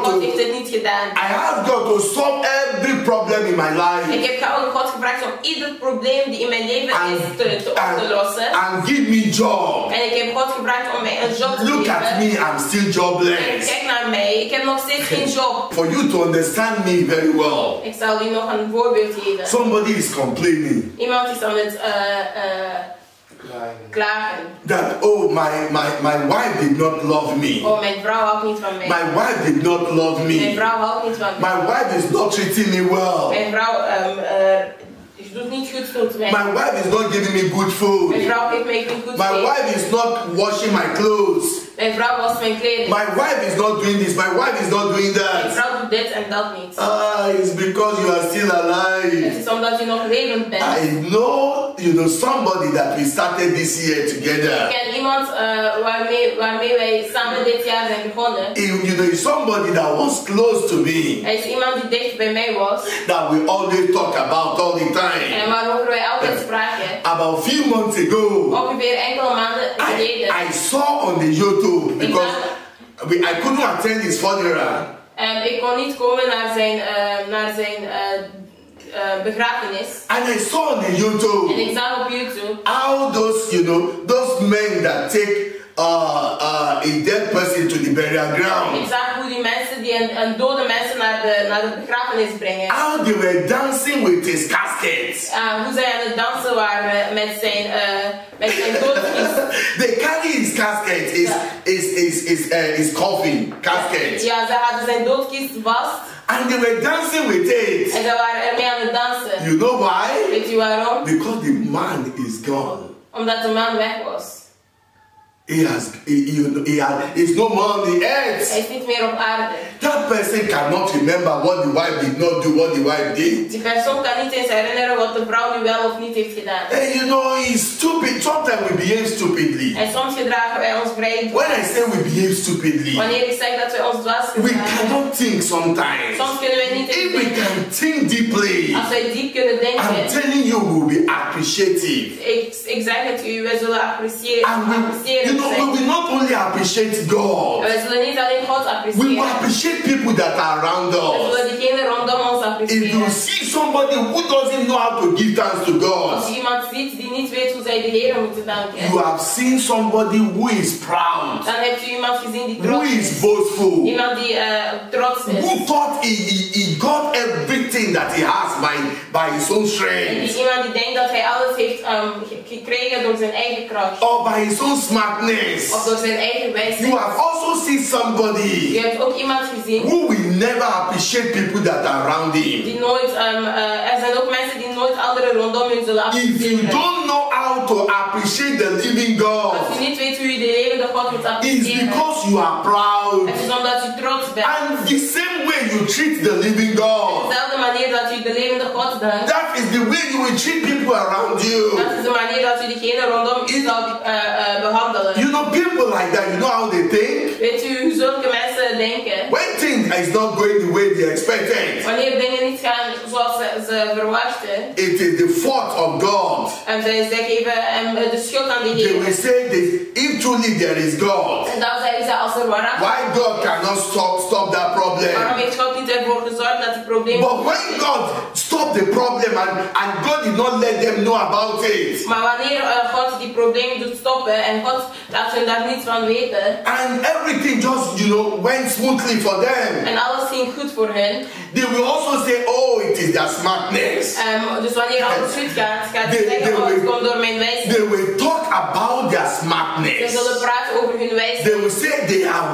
[SPEAKER 2] God heeft het niet gedaan.
[SPEAKER 1] I asked God to solve every problem in my life
[SPEAKER 2] Ik heb God gevraagd om ieder probleem die in mijn leven is op te lossen.
[SPEAKER 1] and give me job.
[SPEAKER 2] En ik heb God gevraagd om mij een job te
[SPEAKER 1] Look at
[SPEAKER 2] geven.
[SPEAKER 1] me, I'm still
[SPEAKER 2] En
[SPEAKER 1] jobless.
[SPEAKER 2] kijk naar mij, ik heb nog steeds geen job.
[SPEAKER 1] For you to understand me very well,
[SPEAKER 2] Ik zal u nog een voorbeeld geven.
[SPEAKER 1] somebody is complaining
[SPEAKER 2] Iemand is aan het klagen.
[SPEAKER 1] that, oh, my wife did not love me.
[SPEAKER 2] Oh, mijn vrouw houdt niet van mij.
[SPEAKER 1] My wife did not love
[SPEAKER 2] Mijn
[SPEAKER 1] me.
[SPEAKER 2] vrouw houdt niet van mij.
[SPEAKER 1] My wife is not treating me well.
[SPEAKER 2] Mijn vrouw doet niet goed tot mij.
[SPEAKER 1] My wife is not giving me good
[SPEAKER 2] Mijn
[SPEAKER 1] food.
[SPEAKER 2] vrouw geeft mij geen goed
[SPEAKER 1] My
[SPEAKER 2] eten.
[SPEAKER 1] wife is not washing my clothes.
[SPEAKER 2] Mijn vrouw wast mijn kleding.
[SPEAKER 1] My wife is not doing this. My wife is not doing
[SPEAKER 2] Mijn
[SPEAKER 1] that.
[SPEAKER 2] vrouw doet dit en dat niet.
[SPEAKER 1] It's because you are still
[SPEAKER 2] Het
[SPEAKER 1] alive.
[SPEAKER 2] is omdat je nog levend bent.
[SPEAKER 1] I know, somebody that we started this year
[SPEAKER 2] Ik
[SPEAKER 1] together.
[SPEAKER 2] ken iemand waarmee wij samen dit jaar zijn begonnen.
[SPEAKER 1] He's somebody that was close to me.
[SPEAKER 2] Hij is iemand die dicht bij mij was.
[SPEAKER 1] That we always talk about all the time.
[SPEAKER 2] En waarover wij altijd spraken.
[SPEAKER 1] About a few months ago,
[SPEAKER 2] Ongeveer enkele maanden geleden.
[SPEAKER 1] I saw on the YouTube because I couldn't attend his funeral.
[SPEAKER 2] Ik kon niet komen naar zijn begrafenis.
[SPEAKER 1] And I saw on the YouTube
[SPEAKER 2] En ik zag op YouTube
[SPEAKER 1] how those men that take a dead person to the burial
[SPEAKER 2] Ik
[SPEAKER 1] ground,
[SPEAKER 2] zag hoe die mensen die een dode mensen naar de begrafenis brengen.
[SPEAKER 1] how they were dancing with his casket.
[SPEAKER 2] Hoe zij aan het dansen waren met zijn doodskist.
[SPEAKER 1] They carry his casket, his coffin casket,
[SPEAKER 2] Ja, ze hadden zijn doodskist vast
[SPEAKER 1] and they were dancing with it.
[SPEAKER 2] en ze waren ermee aan het dansen.
[SPEAKER 1] You know why?
[SPEAKER 2] Weet je waarom?
[SPEAKER 1] Because the man is gone.
[SPEAKER 2] Omdat de man weg was.
[SPEAKER 1] He's no more on the earth.
[SPEAKER 2] Hij is niet meer op aarde.
[SPEAKER 1] That person cannot remember what the wife did not do, what the wife did.
[SPEAKER 2] Die persoon kan niet eens herinneren wat de vrouw nu wel of niet heeft gedaan.
[SPEAKER 1] And he's stupid. Sometimes we behave stupidly.
[SPEAKER 2] En soms gedragen wij ons vrij.
[SPEAKER 1] When I say we behave stupidly,
[SPEAKER 2] Wanneer ik zeg dat wij ons dwaas
[SPEAKER 1] we
[SPEAKER 2] gedragen.
[SPEAKER 1] cannot think sometimes.
[SPEAKER 2] Soms kunnen wij niet
[SPEAKER 1] If we
[SPEAKER 2] denken.
[SPEAKER 1] can think deeply,
[SPEAKER 2] Als wij diep kunnen
[SPEAKER 1] I'm
[SPEAKER 2] denken.
[SPEAKER 1] telling you, we'll be appreciative.
[SPEAKER 2] Ik zeg het u, wij zullen appreciëren.
[SPEAKER 1] And we will not only appreciate God,
[SPEAKER 2] Wij zullen niet alleen God
[SPEAKER 1] we will
[SPEAKER 2] appreciëren.
[SPEAKER 1] appreciate people that are around
[SPEAKER 2] We
[SPEAKER 1] us.
[SPEAKER 2] zullen diegenen rondom ons
[SPEAKER 1] If you
[SPEAKER 2] appreciëren.
[SPEAKER 1] see somebody who doesn't know how to give thanks to God,
[SPEAKER 2] Als je iemand ziet die niet weet hoe zij de Heer moeten danken.
[SPEAKER 1] you have seen somebody who is proud,
[SPEAKER 2] Dan hebt u iemand gezien die
[SPEAKER 1] who
[SPEAKER 2] trots
[SPEAKER 1] is
[SPEAKER 2] is.
[SPEAKER 1] boastful,
[SPEAKER 2] Iemand die trots is.
[SPEAKER 1] who thought he got everything that he has by his own
[SPEAKER 2] En
[SPEAKER 1] strength
[SPEAKER 2] die iemand die denkt dat hij alles heeft gekregen door zijn eigen kracht.
[SPEAKER 1] or by his own smartness.
[SPEAKER 2] Of door zijn eigen
[SPEAKER 1] You
[SPEAKER 2] wijsheid.
[SPEAKER 1] have also seen somebody
[SPEAKER 2] Je hebt ook iemand gezien
[SPEAKER 1] who will never appreciate people that are around him.
[SPEAKER 2] die nooit, er zijn ook mensen die nooit anderen rondom hun zullen
[SPEAKER 1] If you
[SPEAKER 2] appreciëren.
[SPEAKER 1] don't know how to appreciate the living God,
[SPEAKER 2] Als je niet weet hoe je de levende God moet
[SPEAKER 1] it's
[SPEAKER 2] appreciëren.
[SPEAKER 1] because you are proud.
[SPEAKER 2] Het is omdat je trots bent.
[SPEAKER 1] And the same way you treat the living God,
[SPEAKER 2] Op dezelfde manier dat u de levende God dankt.
[SPEAKER 1] that is the way you will treat people around you.
[SPEAKER 2] Dat is de manier dat u diegene rondom u zal behandelen.
[SPEAKER 1] You know, people like that, you know how they think?
[SPEAKER 2] Weet u hoe zulke mensen denken?
[SPEAKER 1] When things is not going the way they expected,
[SPEAKER 2] Wanneer dingen niet gaan zoals ze verwachten.
[SPEAKER 1] it is the fault of God.
[SPEAKER 2] En zij geven hem de schuld aan de
[SPEAKER 1] They
[SPEAKER 2] Heer.
[SPEAKER 1] will say this, if truly there is God,
[SPEAKER 2] En dan zeggen ze als er waarachtig.
[SPEAKER 1] why God cannot stop that problem?
[SPEAKER 2] Waarom heeft God niet ervoor gezorgd dat die probleem.
[SPEAKER 1] But when God stopped the problem and God did not let them know about it,
[SPEAKER 2] Maar wanneer God die probleem doet stoppen en God laat hun daar niets van weten.
[SPEAKER 1] and everything just, went smoothly for them,
[SPEAKER 2] En alles ging goed voor hen.
[SPEAKER 1] they will also say, oh, it is their smartness.
[SPEAKER 2] Dus wanneer alles goed gaat, gaat ze zeggen, oh, het komt door mijn wijsheid.
[SPEAKER 1] They will talk about their
[SPEAKER 2] Ze
[SPEAKER 1] smartness.
[SPEAKER 2] zullen praten over hun
[SPEAKER 1] They
[SPEAKER 2] wijsheid.
[SPEAKER 1] will say they are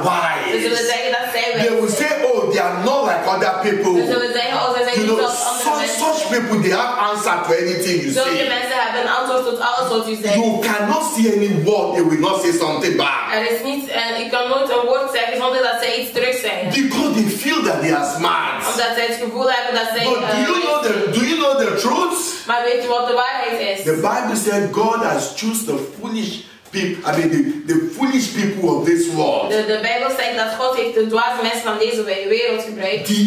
[SPEAKER 2] Ze zullen
[SPEAKER 1] wise.
[SPEAKER 2] zeggen dat zij
[SPEAKER 1] They will
[SPEAKER 2] wijs zijn.
[SPEAKER 1] say, oh, they are not like other people.
[SPEAKER 2] Ze zullen zeggen, oh, zij zijn niet als andere mensen.
[SPEAKER 1] Such people, they have answer to anything you
[SPEAKER 2] Zulke
[SPEAKER 1] say.
[SPEAKER 2] mensen hebben een antwoord tot alles wat u zegt.
[SPEAKER 1] You cannot see any word, they will not say something back.
[SPEAKER 2] Er is niet, ik kan nooit een woord zeggen zonder dat zij iets terug zeggen.
[SPEAKER 1] Because they feel that they are smart.
[SPEAKER 2] Omdat zij het gevoel hebben dat zij...
[SPEAKER 1] But do you know the truth?
[SPEAKER 2] Maar weet je wat de waarheid is?
[SPEAKER 1] The Bible said God has chosen the foolish people, the foolish people of this world.
[SPEAKER 2] De Bijbel zegt dat God heeft de dwaze mensen van deze wereld gebruikt.
[SPEAKER 1] The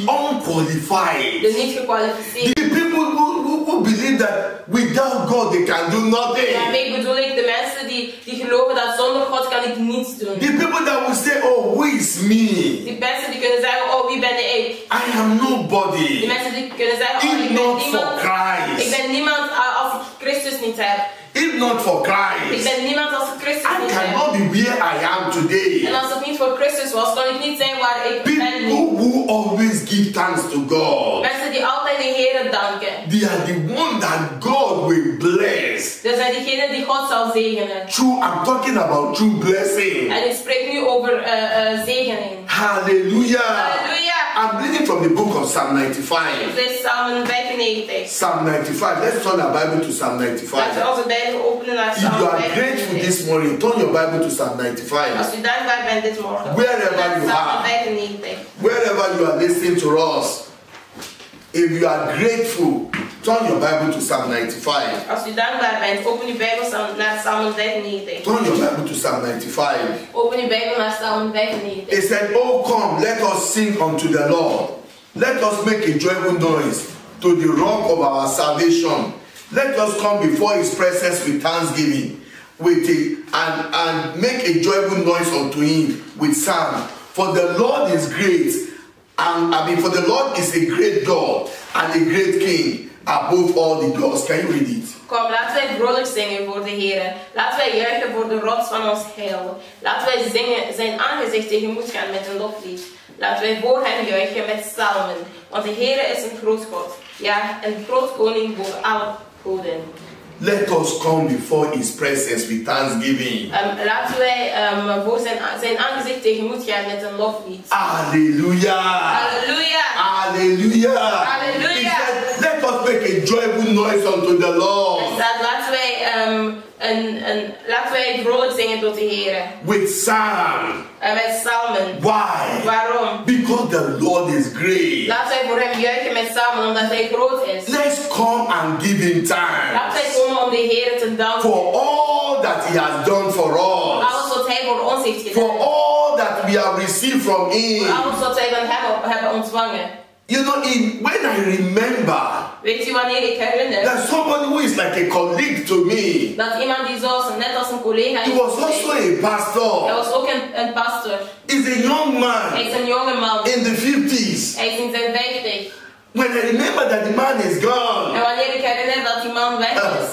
[SPEAKER 1] unqualified.
[SPEAKER 2] De niet gekwalificeerd.
[SPEAKER 1] The people who believe that without God they can do nothing.
[SPEAKER 2] Daarmee bedoel ik de mensen die geloven dat zonder God kan ik niets doen.
[SPEAKER 1] The people that will say, oh, who is me?
[SPEAKER 2] Die mensen die kunnen zeggen, oh, wie ben ik?
[SPEAKER 1] I am nobody.
[SPEAKER 2] Die mensen die kunnen zeggen, oh,
[SPEAKER 1] If
[SPEAKER 2] ik ben
[SPEAKER 1] not for
[SPEAKER 2] niemand.
[SPEAKER 1] Christ.
[SPEAKER 2] Ik ben niemand als ik Christus niet heb.
[SPEAKER 1] If not for
[SPEAKER 2] Ik
[SPEAKER 1] Christ,
[SPEAKER 2] ben niemand als ik Christus
[SPEAKER 1] I
[SPEAKER 2] niet heb.
[SPEAKER 1] cannot be where I am today.
[SPEAKER 2] En als het niet voor Christus was, kon ik niet zijn waar ik ben
[SPEAKER 1] People
[SPEAKER 2] nu.
[SPEAKER 1] who always give thanks to God,
[SPEAKER 2] Mensen die altijd de Heer danken.
[SPEAKER 1] they are the one that God will bless.
[SPEAKER 2] Dat zijn diegenen die God zal zegenen.
[SPEAKER 1] I'm talking about true blessing.
[SPEAKER 2] En ik spreek nu over zegening.
[SPEAKER 1] Hallelujah.
[SPEAKER 2] Halleluja.
[SPEAKER 1] I'm reading from the book of Psalm 95.
[SPEAKER 2] Dit is Psalm 95.
[SPEAKER 1] Psalm 95. Let's turn our Bible to Psalm
[SPEAKER 2] Laten we
[SPEAKER 1] 95.
[SPEAKER 2] onze Bijbel openen naar
[SPEAKER 1] If you
[SPEAKER 2] Psalm
[SPEAKER 1] are grateful
[SPEAKER 2] 95.
[SPEAKER 1] this morning, turn your Bible to Psalm
[SPEAKER 2] Als
[SPEAKER 1] 95.
[SPEAKER 2] u dankbaar bent dit morgen.
[SPEAKER 1] Wherever
[SPEAKER 2] naar
[SPEAKER 1] you
[SPEAKER 2] Psalm
[SPEAKER 1] are.
[SPEAKER 2] 95.
[SPEAKER 1] Wherever you are listening to us, if you are grateful, turn your Bible to Psalm 95.
[SPEAKER 2] Als u dankbaar bent, open uw Bijbel naar Psalm 95.
[SPEAKER 1] Turn your Bible to Psalm 95.
[SPEAKER 2] Open uw Bijbel naar Psalm 95.
[SPEAKER 1] It said, "Oh, come, let us sing unto the Lord. Let us make a joyful noise to the rock of our salvation. Let us come before his presence with thanksgiving, and make a joyful noise unto him with psalm. For the Lord is great, for the Lord is a great God and a great King above all the gods." Can you read it?
[SPEAKER 2] Kom, laten wij vrolijk zingen voor de Heer. Laten wij juichen voor de rots van ons heil. Laten wij zingen, zijn aangezicht tegemoet gaan met een loflied. Laten wij voor hem juichen met psalmen. Want de Heer is een groot God. Ja, een groot koning boven alle goden.
[SPEAKER 1] Let us come before his presence with thanksgiving.
[SPEAKER 2] Laten wij voor zijn aangezicht tegemoet gaan met een loflied.
[SPEAKER 1] Hallelujah.
[SPEAKER 2] Halleluja.
[SPEAKER 1] Hallelujah.
[SPEAKER 2] Hallelujah.
[SPEAKER 1] He said, let us make a joyful noise unto the Lord.
[SPEAKER 2] Laten wij vrolijk zingen tot de Heer.
[SPEAKER 1] With psalm.
[SPEAKER 2] Met psalmen.
[SPEAKER 1] Why?
[SPEAKER 2] Waarom?
[SPEAKER 1] Because the Lord is great.
[SPEAKER 2] Laten wij voor hem juichen met psalmen omdat hij groot is.
[SPEAKER 1] Let's come and give him
[SPEAKER 2] Laten wij
[SPEAKER 1] thanks
[SPEAKER 2] komen om de Heer te danken.
[SPEAKER 1] for all that he has done for us.
[SPEAKER 2] Alles wat hij voor ons heeft
[SPEAKER 1] For
[SPEAKER 2] gedaan.
[SPEAKER 1] all that we have received from
[SPEAKER 2] Voor
[SPEAKER 1] him.
[SPEAKER 2] alles wat wij van hem hebben ontvangen.
[SPEAKER 1] You know, when I remember
[SPEAKER 2] Weet u wanneer ik herinner
[SPEAKER 1] that somebody who is like a colleague to me,
[SPEAKER 2] dat iemand die zoals net als een collega
[SPEAKER 1] he
[SPEAKER 2] is.
[SPEAKER 1] was also a
[SPEAKER 2] Hij
[SPEAKER 1] pastor.
[SPEAKER 2] was ook een pastor.
[SPEAKER 1] He's a young
[SPEAKER 2] Hij
[SPEAKER 1] man
[SPEAKER 2] is een jonge man.
[SPEAKER 1] in the 50s.
[SPEAKER 2] Hij is in zijn 50.
[SPEAKER 1] When I remember that the man is
[SPEAKER 2] En
[SPEAKER 1] gone,
[SPEAKER 2] wanneer ik herinner dat die man weg is,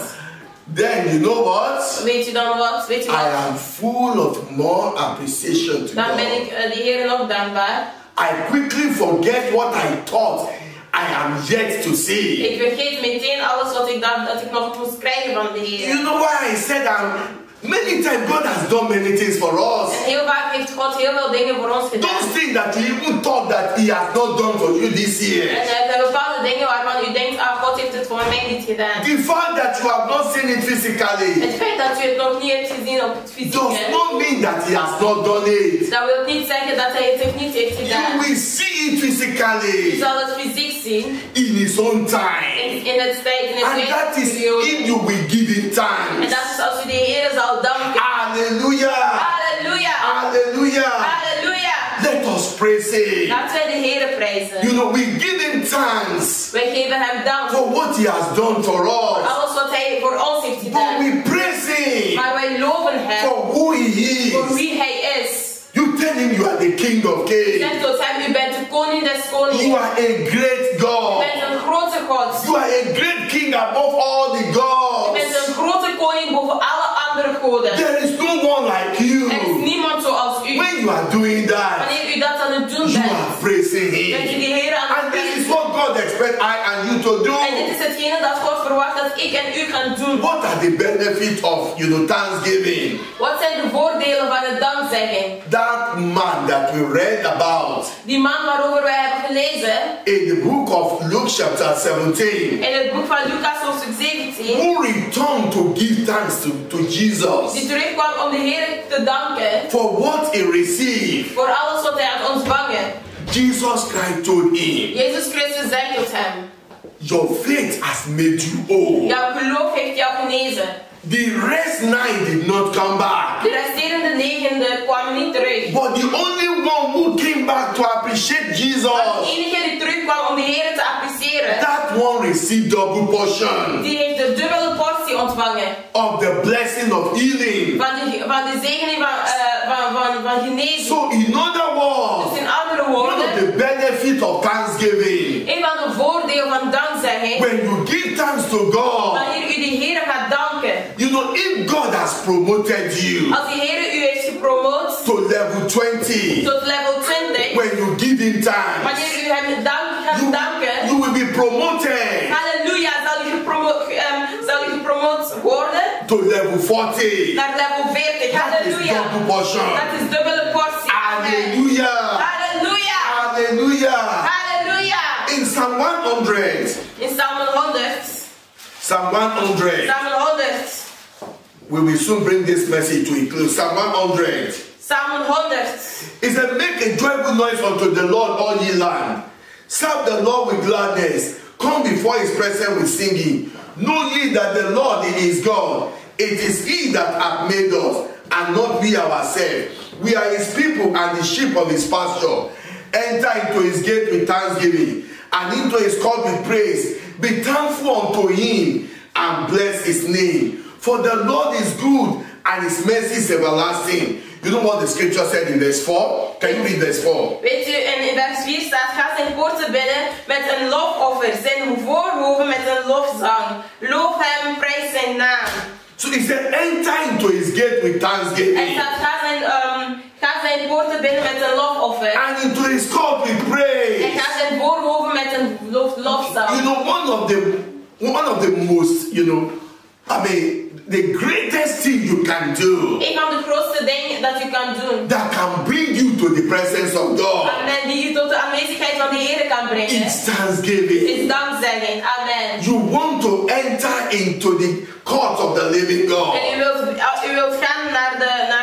[SPEAKER 1] then you know what?
[SPEAKER 2] weet u dan wat? Weet u
[SPEAKER 1] I
[SPEAKER 2] wat?
[SPEAKER 1] am full of more appreciation to
[SPEAKER 2] Dan ben
[SPEAKER 1] God.
[SPEAKER 2] ik de Heer nog dankbaar.
[SPEAKER 1] I quickly forget what I thought I am yet to see.
[SPEAKER 2] Ik vergeet meteen alles wat ik dacht dat ik nog moest krijgen van de Heer.
[SPEAKER 1] You know why I said many times God has done many things for us.
[SPEAKER 2] En heel vaak heeft God heel veel dingen voor ons gedaan.
[SPEAKER 1] Those things that you even thought that he has not done for you this year.
[SPEAKER 2] En er zijn bepaalde dingen waarvan u denkt, God heeft het voor mij niet gedaan.
[SPEAKER 1] The fact that you have not seen it physically
[SPEAKER 2] Het feit dat u het nog niet hebt gezien op het
[SPEAKER 1] does
[SPEAKER 2] fysieke,
[SPEAKER 1] not mean that he has not done it.
[SPEAKER 2] dat wil niet zeggen dat hij het niet heeft
[SPEAKER 1] You
[SPEAKER 2] gedaan.
[SPEAKER 1] will see it
[SPEAKER 2] U
[SPEAKER 1] physically
[SPEAKER 2] zal het fysiek zien
[SPEAKER 1] in his own time.
[SPEAKER 2] in het tijd, in het
[SPEAKER 1] And that is
[SPEAKER 2] periode.
[SPEAKER 1] if you will give him
[SPEAKER 2] En
[SPEAKER 1] thanks.
[SPEAKER 2] dat is als u de Heer zal danken.
[SPEAKER 1] Hallelujah.
[SPEAKER 2] Halleluja!
[SPEAKER 1] Hallelujah.
[SPEAKER 2] Halleluja!
[SPEAKER 1] Let us praise him.
[SPEAKER 2] Laten wij de Heer prijzen.
[SPEAKER 1] You know, we give him thanks
[SPEAKER 2] Wij geven hem dank
[SPEAKER 1] for what he has done for
[SPEAKER 2] voor
[SPEAKER 1] us.
[SPEAKER 2] alles wat hij voor ons heeft
[SPEAKER 1] But
[SPEAKER 2] gedaan.
[SPEAKER 1] we praise him
[SPEAKER 2] Maar wij loven hem
[SPEAKER 1] for who he
[SPEAKER 2] voor
[SPEAKER 1] is.
[SPEAKER 2] wie hij is.
[SPEAKER 1] You tell him you are the King of Kings.
[SPEAKER 2] Zeg tot hem, u bent de koning des
[SPEAKER 1] You
[SPEAKER 2] koningen.
[SPEAKER 1] are a great
[SPEAKER 2] U
[SPEAKER 1] God.
[SPEAKER 2] bent een grote God.
[SPEAKER 1] You are a great King above all the
[SPEAKER 2] U
[SPEAKER 1] gods.
[SPEAKER 2] bent een grote koning boven alle andere goden.
[SPEAKER 1] There is no one like
[SPEAKER 2] Er is
[SPEAKER 1] you.
[SPEAKER 2] niemand zoals u.
[SPEAKER 1] When you are doing that,
[SPEAKER 2] Wanneer u dat aan het doen
[SPEAKER 1] you
[SPEAKER 2] bent,
[SPEAKER 1] are praising
[SPEAKER 2] bent u
[SPEAKER 1] him.
[SPEAKER 2] de Heer aan het
[SPEAKER 1] And this is
[SPEAKER 2] prijzen.
[SPEAKER 1] what God expects I and you to do.
[SPEAKER 2] En dit is hetgene dat God verwacht dat ik en u gaan doen.
[SPEAKER 1] What are the benefits of thanksgiving?
[SPEAKER 2] Wat zijn de voordelen van het dankzeggen?
[SPEAKER 1] That man that we read about
[SPEAKER 2] Die man waarover wij hebben gelezen
[SPEAKER 1] in the book of Luke chapter 17,
[SPEAKER 2] in het boek van Lucas hoofdstuk 17,
[SPEAKER 1] who returned to give thanks to Jesus
[SPEAKER 2] die terugkwam om de Heer te danken
[SPEAKER 1] for what he received.
[SPEAKER 2] voor alles wat hij had ontvangen.
[SPEAKER 1] Jesus Christ told him,
[SPEAKER 2] Jezus Christus zei tot hem,
[SPEAKER 1] your faith has made you whole.
[SPEAKER 2] jouw geloof heeft jou genezen.
[SPEAKER 1] The rest 9 did not come back.
[SPEAKER 2] De resterende 9 kwamen niet terug.
[SPEAKER 1] But the only one who came back to appreciate
[SPEAKER 2] Maar
[SPEAKER 1] Jesus,
[SPEAKER 2] de enige die terugkwam om de Heer te appreciëren,
[SPEAKER 1] that one received double portion
[SPEAKER 2] die heeft de dubbele portie ontvangen.
[SPEAKER 1] of the blessing of healing.
[SPEAKER 2] Van de zegening van genezing.
[SPEAKER 1] So in other words,
[SPEAKER 2] Dus in andere
[SPEAKER 1] one of
[SPEAKER 2] woorden,
[SPEAKER 1] the benefits of thanksgiving,
[SPEAKER 2] een van de voordelen van dankzegging,
[SPEAKER 1] when you give thanks to God,
[SPEAKER 2] wanneer u de Heer gaat danken,
[SPEAKER 1] you know, if God has promoted you
[SPEAKER 2] als de Heer u heeft gepromoot
[SPEAKER 1] to level 20,
[SPEAKER 2] tot level 20,
[SPEAKER 1] when you give him thanks,
[SPEAKER 2] wanneer u hem gaat danken,
[SPEAKER 1] you will be promoted
[SPEAKER 2] halleluja, zal u gepromoot worden
[SPEAKER 1] to level 40.
[SPEAKER 2] naar level 40,
[SPEAKER 1] That is
[SPEAKER 2] halleluja.
[SPEAKER 1] double portion.
[SPEAKER 2] Dat is dubbele portie.
[SPEAKER 1] Hallelujah.
[SPEAKER 2] Halleluja.
[SPEAKER 1] Hallelujah.
[SPEAKER 2] Halleluja.
[SPEAKER 1] In Psalm 100.
[SPEAKER 2] In Psalm 100.
[SPEAKER 1] Psalm 100.
[SPEAKER 2] Psalm 100.
[SPEAKER 1] We will soon bring this message to a close. Psalm 100.
[SPEAKER 2] Psalm 100.
[SPEAKER 1] It said, make a joyful noise unto the Lord, all ye land. Serve the Lord with gladness. Come before his presence with singing. Know ye that the Lord is God. It is he that hath made us, and not we ourselves. We are his people and the sheep of his pasture. Enter into his gate with thanksgiving, and into his court with praise. Be thankful unto him, and bless his name. For the Lord is good, and his mercy is everlasting. You know what the scripture said in verse 4? Can you read verse 4?
[SPEAKER 2] Weet u, in vers 4 staat, ga zijn poorten binnen met een lofoffer, zijn voorhoven met een lofzang. Loof hem, prijs zijn naam.
[SPEAKER 1] So he said, enter into his gate with thanksgiving.
[SPEAKER 2] En staat, ga zijn poorten binnen met een lofoffer.
[SPEAKER 1] And into his court with praise.
[SPEAKER 2] En ga zijn voorhoven met een lofzang.
[SPEAKER 1] You know, one of the most, the greatest thing you can do.
[SPEAKER 2] Een van de grootste dingen dat u kan doen.
[SPEAKER 1] That can bring you to the presence of God.
[SPEAKER 2] Amen. Die u tot de aanwezigheid van de Heer kan brengen.
[SPEAKER 1] It's thanksgiving.
[SPEAKER 2] Is dankzegging. Amen.
[SPEAKER 1] You want to enter into the court of the living God.
[SPEAKER 2] En u wilt gaan naar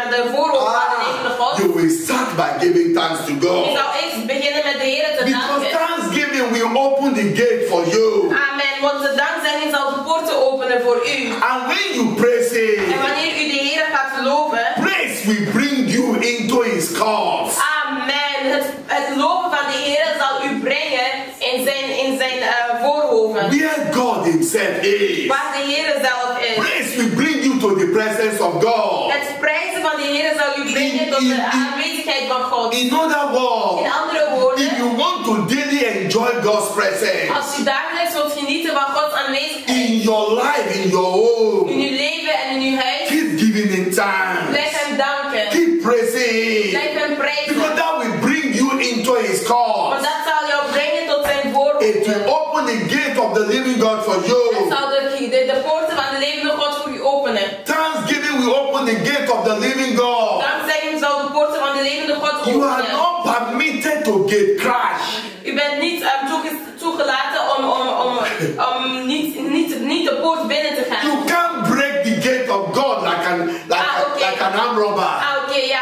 [SPEAKER 2] de voorhoofd van de levende God.
[SPEAKER 1] You will start by giving thanks to God.
[SPEAKER 2] Je zou eerst beginnen met de Heer te
[SPEAKER 1] Because
[SPEAKER 2] danken.
[SPEAKER 1] thanksgiving will open the gate for you.
[SPEAKER 2] Amen. Want de dankzegging zal de poorten openen voor u.
[SPEAKER 1] And when you praise him,
[SPEAKER 2] En wanneer u de Heer gaat loven.
[SPEAKER 1] praise will bring you into his court.
[SPEAKER 2] Amen. Het loven van de Heer zal u brengen in zijn voorhoven.
[SPEAKER 1] Where God himself is.
[SPEAKER 2] Waar de Heer zelf is.
[SPEAKER 1] Praise will bring you to the presence of God.
[SPEAKER 2] Het prijzen van de Heer zal u brengen tot de aanwezigheid van God.
[SPEAKER 1] In other words,
[SPEAKER 2] In andere woorden,
[SPEAKER 1] if you want to daily enjoy God's presence
[SPEAKER 2] als u dagelijks wilt genieten van Gods aanwezigheid
[SPEAKER 1] in your life, in your home,
[SPEAKER 2] in uw leven en in uw huis,
[SPEAKER 1] keep giving him thanks.
[SPEAKER 2] blijf hem danken.
[SPEAKER 1] Keep praising.
[SPEAKER 2] Blijf hem prijzen.
[SPEAKER 1] Because that will bring you into his court.
[SPEAKER 2] Want dat zal jou brengen tot zijn voorhoven.
[SPEAKER 1] It will open the gate of the living God for you.
[SPEAKER 2] Het zal de poorten van de levende God voor u openen.
[SPEAKER 1] Thanksgiving will open the gate of the living God.
[SPEAKER 2] Dankzegging zal de poorten van de levende God
[SPEAKER 1] You are
[SPEAKER 2] openen.
[SPEAKER 1] not permitted to get crash.
[SPEAKER 2] U bent niet toegelaten om niet de poort binnen te gaan.
[SPEAKER 1] You can't break the gate of God like an armed robber.
[SPEAKER 2] Oké, ja.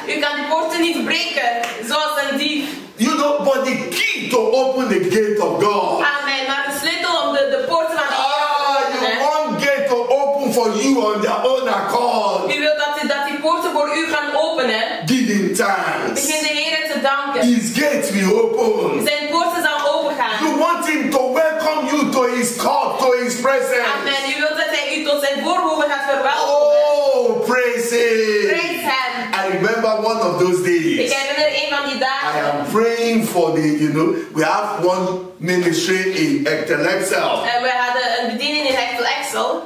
[SPEAKER 2] U kan de poorten niet breken zoals een dief.
[SPEAKER 1] You know, but the key to open the gate of God.
[SPEAKER 2] Amen. Maar de sleutel om de poorten van de Heer te
[SPEAKER 1] You
[SPEAKER 2] openen.
[SPEAKER 1] want gate to open for you on their own accord.
[SPEAKER 2] U wilt dat die poorten voor u gaan openen.
[SPEAKER 1] Give him thanks.
[SPEAKER 2] Begin de Heer te danken.
[SPEAKER 1] His gate will open.
[SPEAKER 2] Zijn poorten zal opengaan.
[SPEAKER 1] You want him to welcome you to his court, to his presence.
[SPEAKER 2] Amen. U wilt dat hij u tot zijn voorhoven gaat verwelkomen.
[SPEAKER 1] Oh, praise him.
[SPEAKER 2] Praise hem.
[SPEAKER 1] I remember one of those days.
[SPEAKER 2] Ik herinner een van die
[SPEAKER 1] I
[SPEAKER 2] dagen.
[SPEAKER 1] am praying for we have one ministry in Excel.
[SPEAKER 2] En we hadden een bediening in Excel.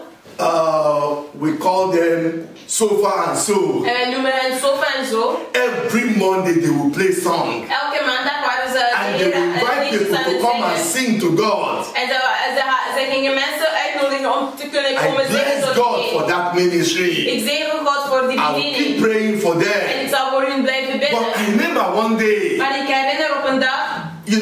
[SPEAKER 1] We call them Sofa and So.
[SPEAKER 2] En wij noemen hen Sofa en Zo.
[SPEAKER 1] Every Monday they will play song.
[SPEAKER 2] Elke maandag waren ze
[SPEAKER 1] And they will invite people to come and sing to God.
[SPEAKER 2] En ze gingen mensen uitnodigen om te kunnen
[SPEAKER 1] I
[SPEAKER 2] komen zingen
[SPEAKER 1] bless
[SPEAKER 2] tot
[SPEAKER 1] God for that ministry.
[SPEAKER 2] Ik zegen God voor die
[SPEAKER 1] I will keep
[SPEAKER 2] bediening.
[SPEAKER 1] praying for
[SPEAKER 2] En
[SPEAKER 1] them.
[SPEAKER 2] ik zal voor hun blijven
[SPEAKER 1] But
[SPEAKER 2] bidden.
[SPEAKER 1] I remember one day,
[SPEAKER 2] Maar ik herinner op een dag
[SPEAKER 1] I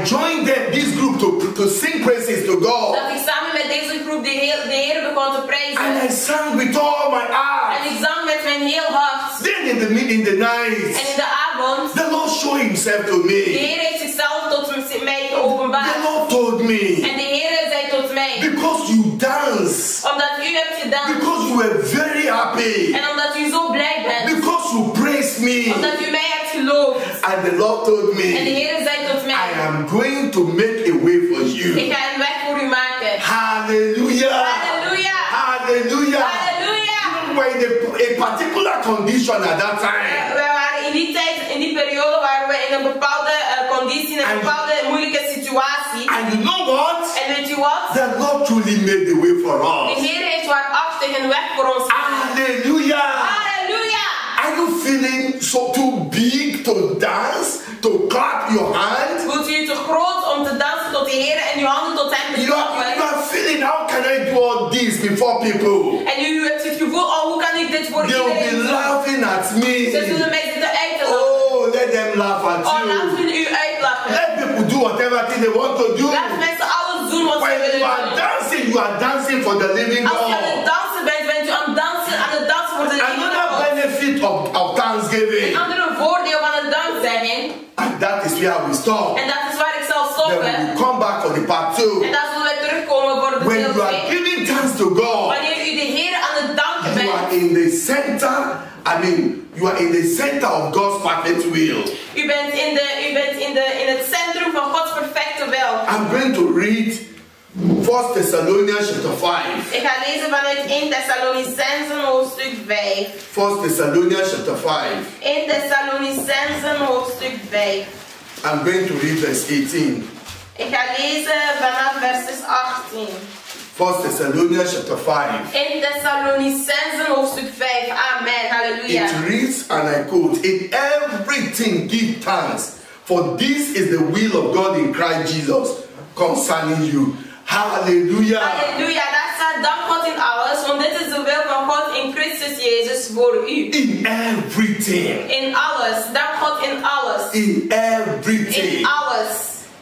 [SPEAKER 1] joined this group to sing praises to God.
[SPEAKER 2] dat ik samen met deze groep de Heer begon te prijzen.
[SPEAKER 1] And I sang with all my
[SPEAKER 2] En
[SPEAKER 1] heart.
[SPEAKER 2] ik zang met mijn heel hart.
[SPEAKER 1] Then in the night,
[SPEAKER 2] En in de avond,
[SPEAKER 1] the Lord showed himself to
[SPEAKER 2] de
[SPEAKER 1] me.
[SPEAKER 2] Heer heeft zichzelf tot mij geopenbaard.
[SPEAKER 1] The Lord told me,
[SPEAKER 2] En de Heer zei tot mij,
[SPEAKER 1] because you dance,
[SPEAKER 2] omdat u hebt gedaan.
[SPEAKER 1] because you were very happy,
[SPEAKER 2] En omdat u zo blij bent.
[SPEAKER 1] because you praised me.
[SPEAKER 2] Omdat u mij hebt geloofd.
[SPEAKER 1] And the Lord told
[SPEAKER 2] En de
[SPEAKER 1] me,
[SPEAKER 2] Heer zei tot mij,
[SPEAKER 1] I am going to make a way for
[SPEAKER 2] ik
[SPEAKER 1] you.
[SPEAKER 2] ga een weg voor u maken.
[SPEAKER 1] Hallelujah.
[SPEAKER 2] Halleluja.
[SPEAKER 1] Hallelujah.
[SPEAKER 2] Halleluja.
[SPEAKER 1] We were in a particular condition at that time.
[SPEAKER 2] We waren in die tijd, in die periode, waren we in een bepaalde conditie, in een bepaalde moeilijke situatie.
[SPEAKER 1] And you know what?
[SPEAKER 2] En weet u wat?
[SPEAKER 1] The Lord truly made the way for
[SPEAKER 2] De
[SPEAKER 1] us.
[SPEAKER 2] Heer heeft waarachtig een weg voor ons gemaakt.
[SPEAKER 1] Hallelujah.
[SPEAKER 2] Halleluja.
[SPEAKER 1] Are you feeling so too big to dance, to clap your hands?
[SPEAKER 2] Voelt u te groot om te dansen tot de Heer en uw handen tot hem te
[SPEAKER 1] You
[SPEAKER 2] klappen?
[SPEAKER 1] are feeling, how can I do all this before people?
[SPEAKER 2] En u hebt het gevoel, oh, hoe kan ik dit voor
[SPEAKER 1] They will
[SPEAKER 2] iedereen
[SPEAKER 1] be laughing at
[SPEAKER 2] Ze zullen
[SPEAKER 1] me.
[SPEAKER 2] mij zitten uit te lachen.
[SPEAKER 1] Oh, let them laugh at
[SPEAKER 2] Oh,
[SPEAKER 1] you.
[SPEAKER 2] laten we u uitlachen. lachen.
[SPEAKER 1] Let people do whatever thing they want to do.
[SPEAKER 2] Laat mensen alles doen wat ze
[SPEAKER 1] When
[SPEAKER 2] willen
[SPEAKER 1] you are
[SPEAKER 2] doen.
[SPEAKER 1] dancing, you are dancing for the living
[SPEAKER 2] Als je aan het
[SPEAKER 1] God.
[SPEAKER 2] dansen bent, bent u aan het dansen voor de levende
[SPEAKER 1] Another
[SPEAKER 2] God.
[SPEAKER 1] benefit of thanksgiving,
[SPEAKER 2] Een andere voordeel van het dankzeggen,
[SPEAKER 1] and that is where we stop.
[SPEAKER 2] en dat is waar ik zal
[SPEAKER 1] Then
[SPEAKER 2] stoppen,
[SPEAKER 1] we come back for the part 2.
[SPEAKER 2] en dan zullen we terugkomen voor de
[SPEAKER 1] When
[SPEAKER 2] deel
[SPEAKER 1] you are
[SPEAKER 2] 2.
[SPEAKER 1] giving thanks to God,
[SPEAKER 2] Wanneer u de Heer aan het danken
[SPEAKER 1] you are
[SPEAKER 2] bent,
[SPEAKER 1] in the center. You are in the center of God's perfect will.
[SPEAKER 2] u bent in het centrum van Gods perfecte wil.
[SPEAKER 1] I'm going to read 1 Thessalonians chapter 5.
[SPEAKER 2] Ik ga lezen vanuit 1 Thessalonicenzen hoofdstuk 5.
[SPEAKER 1] 1 Thessalonians chapter 5.
[SPEAKER 2] 1 Thessalonicenzen hoofdstuk 5.
[SPEAKER 1] I'm going to read verse 18.
[SPEAKER 2] Ik ga lezen vanaf vers 18.
[SPEAKER 1] 1 Thessalonians chapter 5.
[SPEAKER 2] 1 Thessalonicenzen hoofdstuk 5. Amen. Halleluja.
[SPEAKER 1] It reads, and I quote, "In everything give thanks, for this is the will of God in Christ Jesus concerning you." Hallelujah.
[SPEAKER 2] Halleluja. Daar staat dank God in alles, want dit is de wil van God in Christus Jezus voor u.
[SPEAKER 1] In everything.
[SPEAKER 2] In alles. Dank God in alles.
[SPEAKER 1] In everything.
[SPEAKER 2] In alles.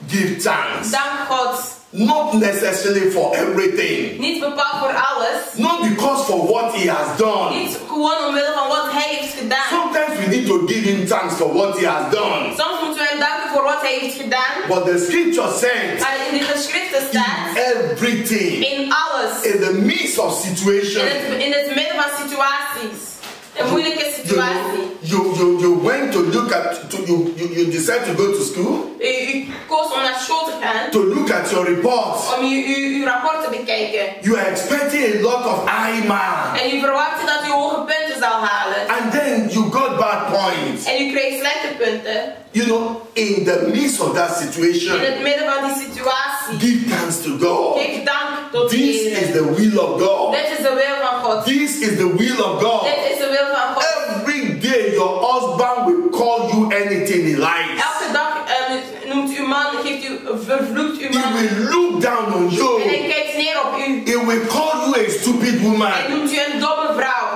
[SPEAKER 1] Give thanks.
[SPEAKER 2] Dank God.
[SPEAKER 1] Not necessarily for everything.
[SPEAKER 2] Niet bepaald voor alles.
[SPEAKER 1] Not because for what he has done.
[SPEAKER 2] Niet gewoon omwille van wat hij heeft gedaan.
[SPEAKER 1] Sometimes we need to give him thanks for what he has done.
[SPEAKER 2] Soms moeten we hem danken voor wat hij heeft gedaan.
[SPEAKER 1] But the scripture says,
[SPEAKER 2] Maar in de geschriften
[SPEAKER 1] in
[SPEAKER 2] staat,
[SPEAKER 1] everything,
[SPEAKER 2] in alles.
[SPEAKER 1] in the midst of situations,
[SPEAKER 2] In het midden van situaties. Een moeilijke situatie.
[SPEAKER 1] you went to look at, you decided to go to school,
[SPEAKER 2] U koos om naar school te gaan.
[SPEAKER 1] to look at your reports.
[SPEAKER 2] Om uw rapport te bekijken.
[SPEAKER 1] You are expecting a lot of IMA.
[SPEAKER 2] En u verwachtte dat u hoge punten zou halen.
[SPEAKER 1] And then you got bad points.
[SPEAKER 2] En u kreeg slechte punten.
[SPEAKER 1] You know, in the midst of that situation,
[SPEAKER 2] In het midden van die situatie.
[SPEAKER 1] give thanks to God.
[SPEAKER 2] Geef dank tot de
[SPEAKER 1] This is
[SPEAKER 2] Heer.
[SPEAKER 1] the will of God.
[SPEAKER 2] Dit is de wil van God.
[SPEAKER 1] This is the will of God.
[SPEAKER 2] Dit is de wil van God.
[SPEAKER 1] Every day your husband will call you anything he likes.
[SPEAKER 2] Elke dag noemt uw man, vervloekt uw
[SPEAKER 1] He
[SPEAKER 2] man.
[SPEAKER 1] will look down on
[SPEAKER 2] En
[SPEAKER 1] you.
[SPEAKER 2] hij kijkt neer op u.
[SPEAKER 1] He will call you a stupid
[SPEAKER 2] Hij
[SPEAKER 1] woman.
[SPEAKER 2] noemt u een domme vrouw.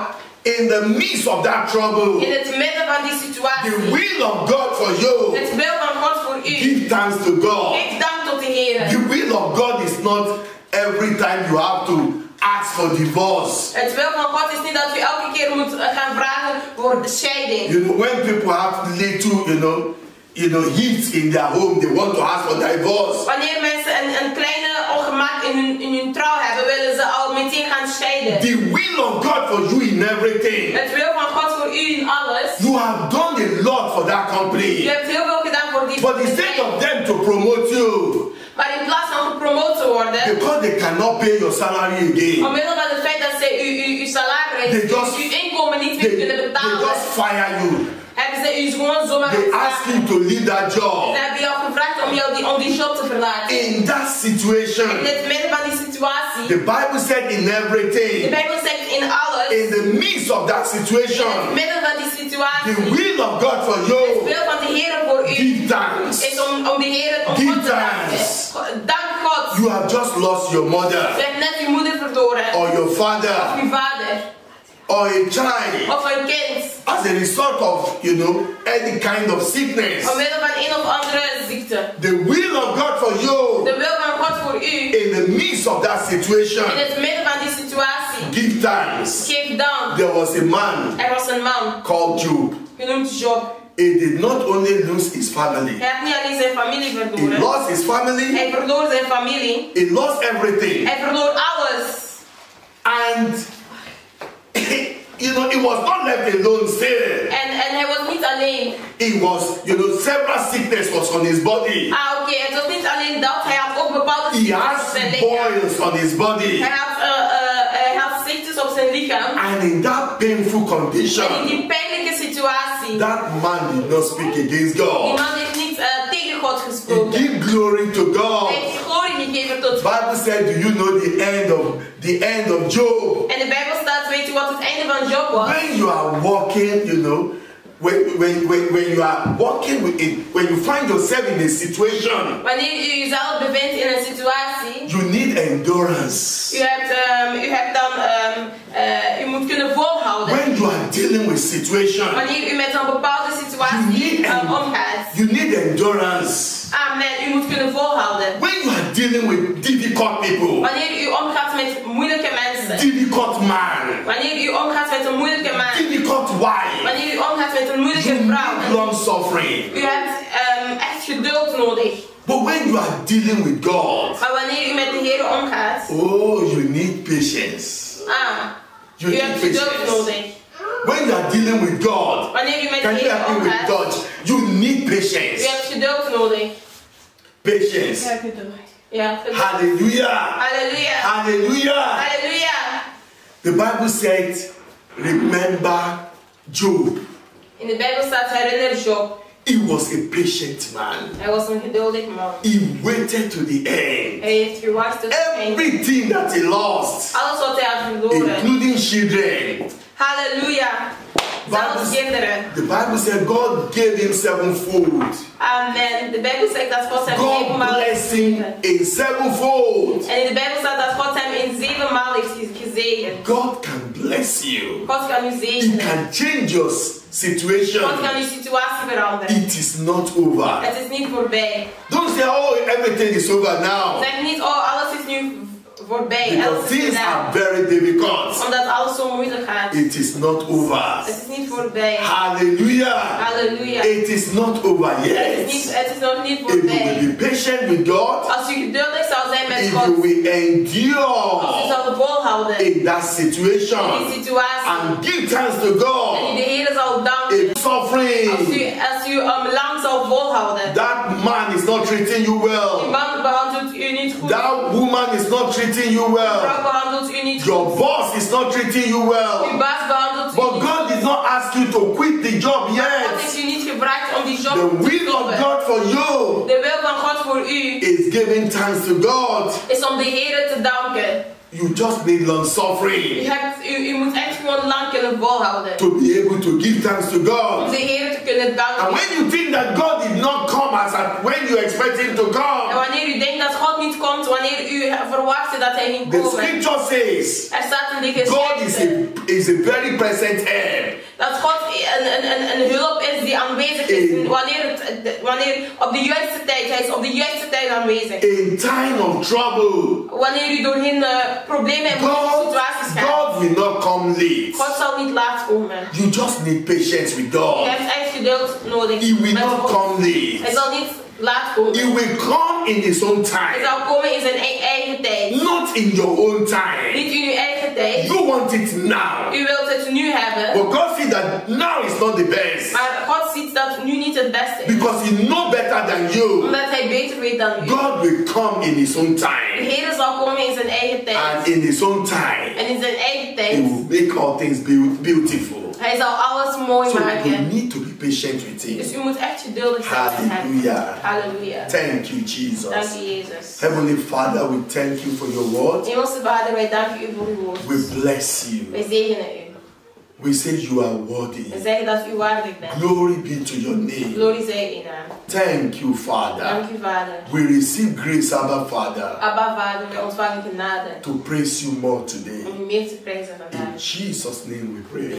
[SPEAKER 1] In the midst of that trouble,
[SPEAKER 2] In het midden van die situatie.
[SPEAKER 1] the will of God for you,
[SPEAKER 2] Het wil van God voor u.
[SPEAKER 1] give thanks to God.
[SPEAKER 2] Geef dank tot de Heer.
[SPEAKER 1] The will of God is not every time you have to ask for divorce.
[SPEAKER 2] Het wil van God is niet dat u elke keer moet gaan vragen voor de scheiding.
[SPEAKER 1] You know, when people have little, heat in their home, they want to ask for divorce.
[SPEAKER 2] Wanneer mensen een kleine ongemak in hun trouw hebben, willen ze al meteen gaan scheiden.
[SPEAKER 1] The will of God for you in everything.
[SPEAKER 2] Het wil van God voor u in alles.
[SPEAKER 1] You have done a lot for that
[SPEAKER 2] U
[SPEAKER 1] company.
[SPEAKER 2] hebt heel veel gedaan voor die
[SPEAKER 1] But instead of them to promote you,
[SPEAKER 2] maar in plaats van gepromoot te worden,
[SPEAKER 1] because they cannot pay your salary again,
[SPEAKER 2] omwille van het feit dat ze uw salaris,
[SPEAKER 1] They just-
[SPEAKER 2] uw inkomen niet meer kunnen
[SPEAKER 1] they
[SPEAKER 2] betalen,
[SPEAKER 1] just fire you.
[SPEAKER 2] hebben ze u gewoon zomaar
[SPEAKER 1] They ask
[SPEAKER 2] gevraagd.
[SPEAKER 1] you to leave that job.
[SPEAKER 2] Ze hebben jou gevraagd om die job te verlaten.
[SPEAKER 1] In that situation,
[SPEAKER 2] In het midden van die situatie,
[SPEAKER 1] the Bible said in
[SPEAKER 2] de
[SPEAKER 1] everything,
[SPEAKER 2] Bijbel zegt in alles,
[SPEAKER 1] in the midst of that
[SPEAKER 2] in
[SPEAKER 1] situation,
[SPEAKER 2] het midden van die situatie,
[SPEAKER 1] the will of God for
[SPEAKER 2] het
[SPEAKER 1] you,
[SPEAKER 2] wil van de Heer voor u
[SPEAKER 1] give thanks.
[SPEAKER 2] is om de Heer om
[SPEAKER 1] Give
[SPEAKER 2] God te danken.
[SPEAKER 1] thanks.
[SPEAKER 2] Dank God.
[SPEAKER 1] You have just lost your mother,
[SPEAKER 2] Je hebt net uw moeder verloren,
[SPEAKER 1] or your father,
[SPEAKER 2] of uw vader,
[SPEAKER 1] or a child,
[SPEAKER 2] of een kind,
[SPEAKER 1] as a result of, any kind of sickness.
[SPEAKER 2] omwille van een of andere ziekte.
[SPEAKER 1] The will of God for you,
[SPEAKER 2] De wil van God voor u,
[SPEAKER 1] in the midst of that situation,
[SPEAKER 2] in het midden van die situatie,
[SPEAKER 1] give thanks.
[SPEAKER 2] geef dank.
[SPEAKER 1] There was a man
[SPEAKER 2] Er was een man,
[SPEAKER 1] called Job.
[SPEAKER 2] genoemd Job.
[SPEAKER 1] He did not only lose his family,
[SPEAKER 2] Hij had niet alleen zijn familie
[SPEAKER 1] he
[SPEAKER 2] verloren,
[SPEAKER 1] lost his family,
[SPEAKER 2] hij verloor zijn familie,
[SPEAKER 1] he lost everything.
[SPEAKER 2] hij verloor alles.
[SPEAKER 1] And, he was not left alone still.
[SPEAKER 2] En hij was niet alleen.
[SPEAKER 1] He was, several sickness was on his body.
[SPEAKER 2] Oké, het was niet alleen dat, hij had ook bepaalde
[SPEAKER 1] He
[SPEAKER 2] ziektes
[SPEAKER 1] has
[SPEAKER 2] op zijn lichaam.
[SPEAKER 1] boils on his body.
[SPEAKER 2] Hij had ziektes op zijn lichaam.
[SPEAKER 1] And in that painful
[SPEAKER 2] En in
[SPEAKER 1] condition,
[SPEAKER 2] die pijnlijke situatie,
[SPEAKER 1] that man did not speak against
[SPEAKER 2] die
[SPEAKER 1] God.
[SPEAKER 2] man heeft niet tegen God
[SPEAKER 1] He
[SPEAKER 2] gesproken.
[SPEAKER 1] gave glory to God.
[SPEAKER 2] Hij heeft glorie gegeven tot God.
[SPEAKER 1] Bible said, do you know the end of Job?
[SPEAKER 2] En de Bijbel staat, weet u wat het einde van Job was?
[SPEAKER 1] When you are walking, when you are walking with it, when you find yourself in a situation,
[SPEAKER 2] Wanneer u jezelf bevindt in een situatie,
[SPEAKER 1] you need endurance.
[SPEAKER 2] u moet kunnen volhouden.
[SPEAKER 1] When you are dealing with situation,
[SPEAKER 2] Wanneer u met een bepaalde
[SPEAKER 1] you
[SPEAKER 2] situatie
[SPEAKER 1] need,
[SPEAKER 2] omgaat.
[SPEAKER 1] you need endurance. people,
[SPEAKER 2] Wanneer u omgaat met moeilijke mensen.
[SPEAKER 1] difficult man,
[SPEAKER 2] Wanneer u omgaat met een moeilijke man.
[SPEAKER 1] difficult wife,
[SPEAKER 2] Wanneer u omgaat met een moeilijke
[SPEAKER 1] you
[SPEAKER 2] vrouw.
[SPEAKER 1] need long suffering.
[SPEAKER 2] U hebt echt geduld nodig.
[SPEAKER 1] But when you are dealing with God,
[SPEAKER 2] Maar wanneer u met de Heer omgaat.
[SPEAKER 1] oh, you need patience. You
[SPEAKER 2] U
[SPEAKER 1] need
[SPEAKER 2] hebt geduld
[SPEAKER 1] patience.
[SPEAKER 2] nodig.
[SPEAKER 1] When you are dealing with God,
[SPEAKER 2] Wanneer u met de
[SPEAKER 1] can you
[SPEAKER 2] Heer
[SPEAKER 1] help me with
[SPEAKER 2] omgaat.
[SPEAKER 1] God? You need
[SPEAKER 2] U
[SPEAKER 1] patience.
[SPEAKER 2] hebt geduld nodig.
[SPEAKER 1] Patience.
[SPEAKER 2] Ja, geduld.
[SPEAKER 1] Hallelujah.
[SPEAKER 2] Halleluja.
[SPEAKER 1] Hallelujah.
[SPEAKER 2] Halleluja.
[SPEAKER 1] The Bible said, remember Job.
[SPEAKER 2] In de Bijbel staat herinner Job.
[SPEAKER 1] He was a patient man.
[SPEAKER 2] Hij was een geduldig man.
[SPEAKER 1] He waited to the end.
[SPEAKER 2] Hij heeft gewacht tot het einde.
[SPEAKER 1] Everything that he lost,
[SPEAKER 2] Alles wat hij had verloren.
[SPEAKER 1] including children.
[SPEAKER 2] Halleluja. Zelfs kinderen.
[SPEAKER 1] The Bible said God gave him sevenfold.
[SPEAKER 2] Amen. De Bijbel zegt dat God hem
[SPEAKER 1] God
[SPEAKER 2] zevenmaal heeft
[SPEAKER 1] blessed him
[SPEAKER 2] gezegend.
[SPEAKER 1] in sevenfold.
[SPEAKER 2] En in de Bijbel staat dat God hem in 7 maal heeft gezegend.
[SPEAKER 1] God can bless you.
[SPEAKER 2] God kan u
[SPEAKER 1] He
[SPEAKER 2] zegenen.
[SPEAKER 1] can change your situation.
[SPEAKER 2] God kan uw situatie veranderen.
[SPEAKER 1] It is not over.
[SPEAKER 2] Het is niet voorbij.
[SPEAKER 1] Don't say, oh, everything is over now.
[SPEAKER 2] Zeg niet, oh, alles is nu voorbij.
[SPEAKER 1] Because
[SPEAKER 2] Alles is
[SPEAKER 1] things
[SPEAKER 2] gedaan.
[SPEAKER 1] are very difficult.
[SPEAKER 2] Omdat alles zo moeilijk gaat.
[SPEAKER 1] It is not over.
[SPEAKER 2] Het is niet voorbij.
[SPEAKER 1] Hallelujah.
[SPEAKER 2] Halleluja.
[SPEAKER 1] It is not over yet.
[SPEAKER 2] Het is nog niet
[SPEAKER 1] If you
[SPEAKER 2] voorbij.
[SPEAKER 1] will be patient with God,
[SPEAKER 2] Als u geduldig zou zijn met
[SPEAKER 1] if
[SPEAKER 2] God.
[SPEAKER 1] you will
[SPEAKER 2] Als u
[SPEAKER 1] endure
[SPEAKER 2] zou volhouden in
[SPEAKER 1] in that situation
[SPEAKER 2] die situatie.
[SPEAKER 1] and give thanks to
[SPEAKER 2] En u
[SPEAKER 1] God,
[SPEAKER 2] de Heer zou danken.
[SPEAKER 1] in suffering,
[SPEAKER 2] Als u lang zou volhouden.
[SPEAKER 1] that man is not treating you
[SPEAKER 2] Die
[SPEAKER 1] well.
[SPEAKER 2] man behandelt u niet goed.
[SPEAKER 1] That woman is not treating you
[SPEAKER 2] Die
[SPEAKER 1] well.
[SPEAKER 2] vrouw behandelt u niet
[SPEAKER 1] Your
[SPEAKER 2] goed.
[SPEAKER 1] boss is not treating you
[SPEAKER 2] Uw
[SPEAKER 1] well.
[SPEAKER 2] baas behandelt u
[SPEAKER 1] But
[SPEAKER 2] niet
[SPEAKER 1] God
[SPEAKER 2] goed.
[SPEAKER 1] did not ask you to quit the job
[SPEAKER 2] God
[SPEAKER 1] yet.
[SPEAKER 2] heeft u niet gevraagd om die job
[SPEAKER 1] The
[SPEAKER 2] te
[SPEAKER 1] will of
[SPEAKER 2] stoppen.
[SPEAKER 1] God for you
[SPEAKER 2] De wil van God voor u
[SPEAKER 1] is giving thanks to God.
[SPEAKER 2] is om de Heer te danken.
[SPEAKER 1] You just need long suffering
[SPEAKER 2] U moet echt gewoon lang kunnen volhouden.
[SPEAKER 1] to be able to give thanks to
[SPEAKER 2] Om
[SPEAKER 1] God.
[SPEAKER 2] de Heer te kunnen
[SPEAKER 1] And
[SPEAKER 2] danken.
[SPEAKER 1] when you think that God did not come when you expect him to
[SPEAKER 2] En
[SPEAKER 1] come,
[SPEAKER 2] wanneer u denkt dat God niet komt, wanneer u verwachtte dat hij ging
[SPEAKER 1] the
[SPEAKER 2] komen.
[SPEAKER 1] scripture says
[SPEAKER 2] Er staat in de
[SPEAKER 1] God
[SPEAKER 2] geschriften
[SPEAKER 1] is a very present help.
[SPEAKER 2] dat God een hulp is die aanwezig is. Wanneer op de juiste tijd, hij is op de juiste tijd aanwezig.
[SPEAKER 1] In time of trouble,
[SPEAKER 2] Wanneer u doorheen problemen en moeilijke situaties gaat.
[SPEAKER 1] God will not come late.
[SPEAKER 2] God zal niet laat komen.
[SPEAKER 1] You just need patience with
[SPEAKER 2] Je
[SPEAKER 1] God.
[SPEAKER 2] hebt echt geduld nodig.
[SPEAKER 1] He will
[SPEAKER 2] met
[SPEAKER 1] not
[SPEAKER 2] God.
[SPEAKER 1] come
[SPEAKER 2] Hij
[SPEAKER 1] late.
[SPEAKER 2] zal niet laat komen.
[SPEAKER 1] He will come in his own
[SPEAKER 2] Hij
[SPEAKER 1] time,
[SPEAKER 2] zal komen in zijn eigen tijd.
[SPEAKER 1] not in your own time.
[SPEAKER 2] Niet in uw eigen tijd.
[SPEAKER 1] You want it now.
[SPEAKER 2] U wilt het nu hebben.
[SPEAKER 1] But God sees that now is not the best.
[SPEAKER 2] Maar God ziet dat nu niet het beste is.
[SPEAKER 1] Because he knows better than you.
[SPEAKER 2] Omdat hij beter weet dan u.
[SPEAKER 1] God will come in his own
[SPEAKER 2] De
[SPEAKER 1] time.
[SPEAKER 2] Heer zal komen in zijn eigen tijd.
[SPEAKER 1] And in his own time,
[SPEAKER 2] En in zijn eigen
[SPEAKER 1] he
[SPEAKER 2] tijd.
[SPEAKER 1] will make all things beautiful.
[SPEAKER 2] Hij zal alles mooi
[SPEAKER 1] So you
[SPEAKER 2] maken.
[SPEAKER 1] need to be patient with
[SPEAKER 2] Dus
[SPEAKER 1] him.
[SPEAKER 2] u moet echt geduldig zijn met hem.
[SPEAKER 1] Hallelujah.
[SPEAKER 2] Halleluja.
[SPEAKER 1] Thank you, Jesus.
[SPEAKER 2] Dank u, Jezus.
[SPEAKER 1] Heavenly Father, we thank you for your word.
[SPEAKER 2] Hemelse Vader, wij danken u voor uw woord.
[SPEAKER 1] We bless you.
[SPEAKER 2] Wij zegenen u.
[SPEAKER 1] We say you are worthy.
[SPEAKER 2] We zeggen dat u waardig bent.
[SPEAKER 1] Glory be to your name.
[SPEAKER 2] Glorie zij uw naam.
[SPEAKER 1] Thank you, Father.
[SPEAKER 2] Dank u, Vader.
[SPEAKER 1] We receive grace, Abba Father,
[SPEAKER 2] Abba, Vader, wij ontvangen genade
[SPEAKER 1] to praise you more today.
[SPEAKER 2] om u meer te prijzen
[SPEAKER 1] In
[SPEAKER 2] vandaag.
[SPEAKER 1] Jesus' name we pray.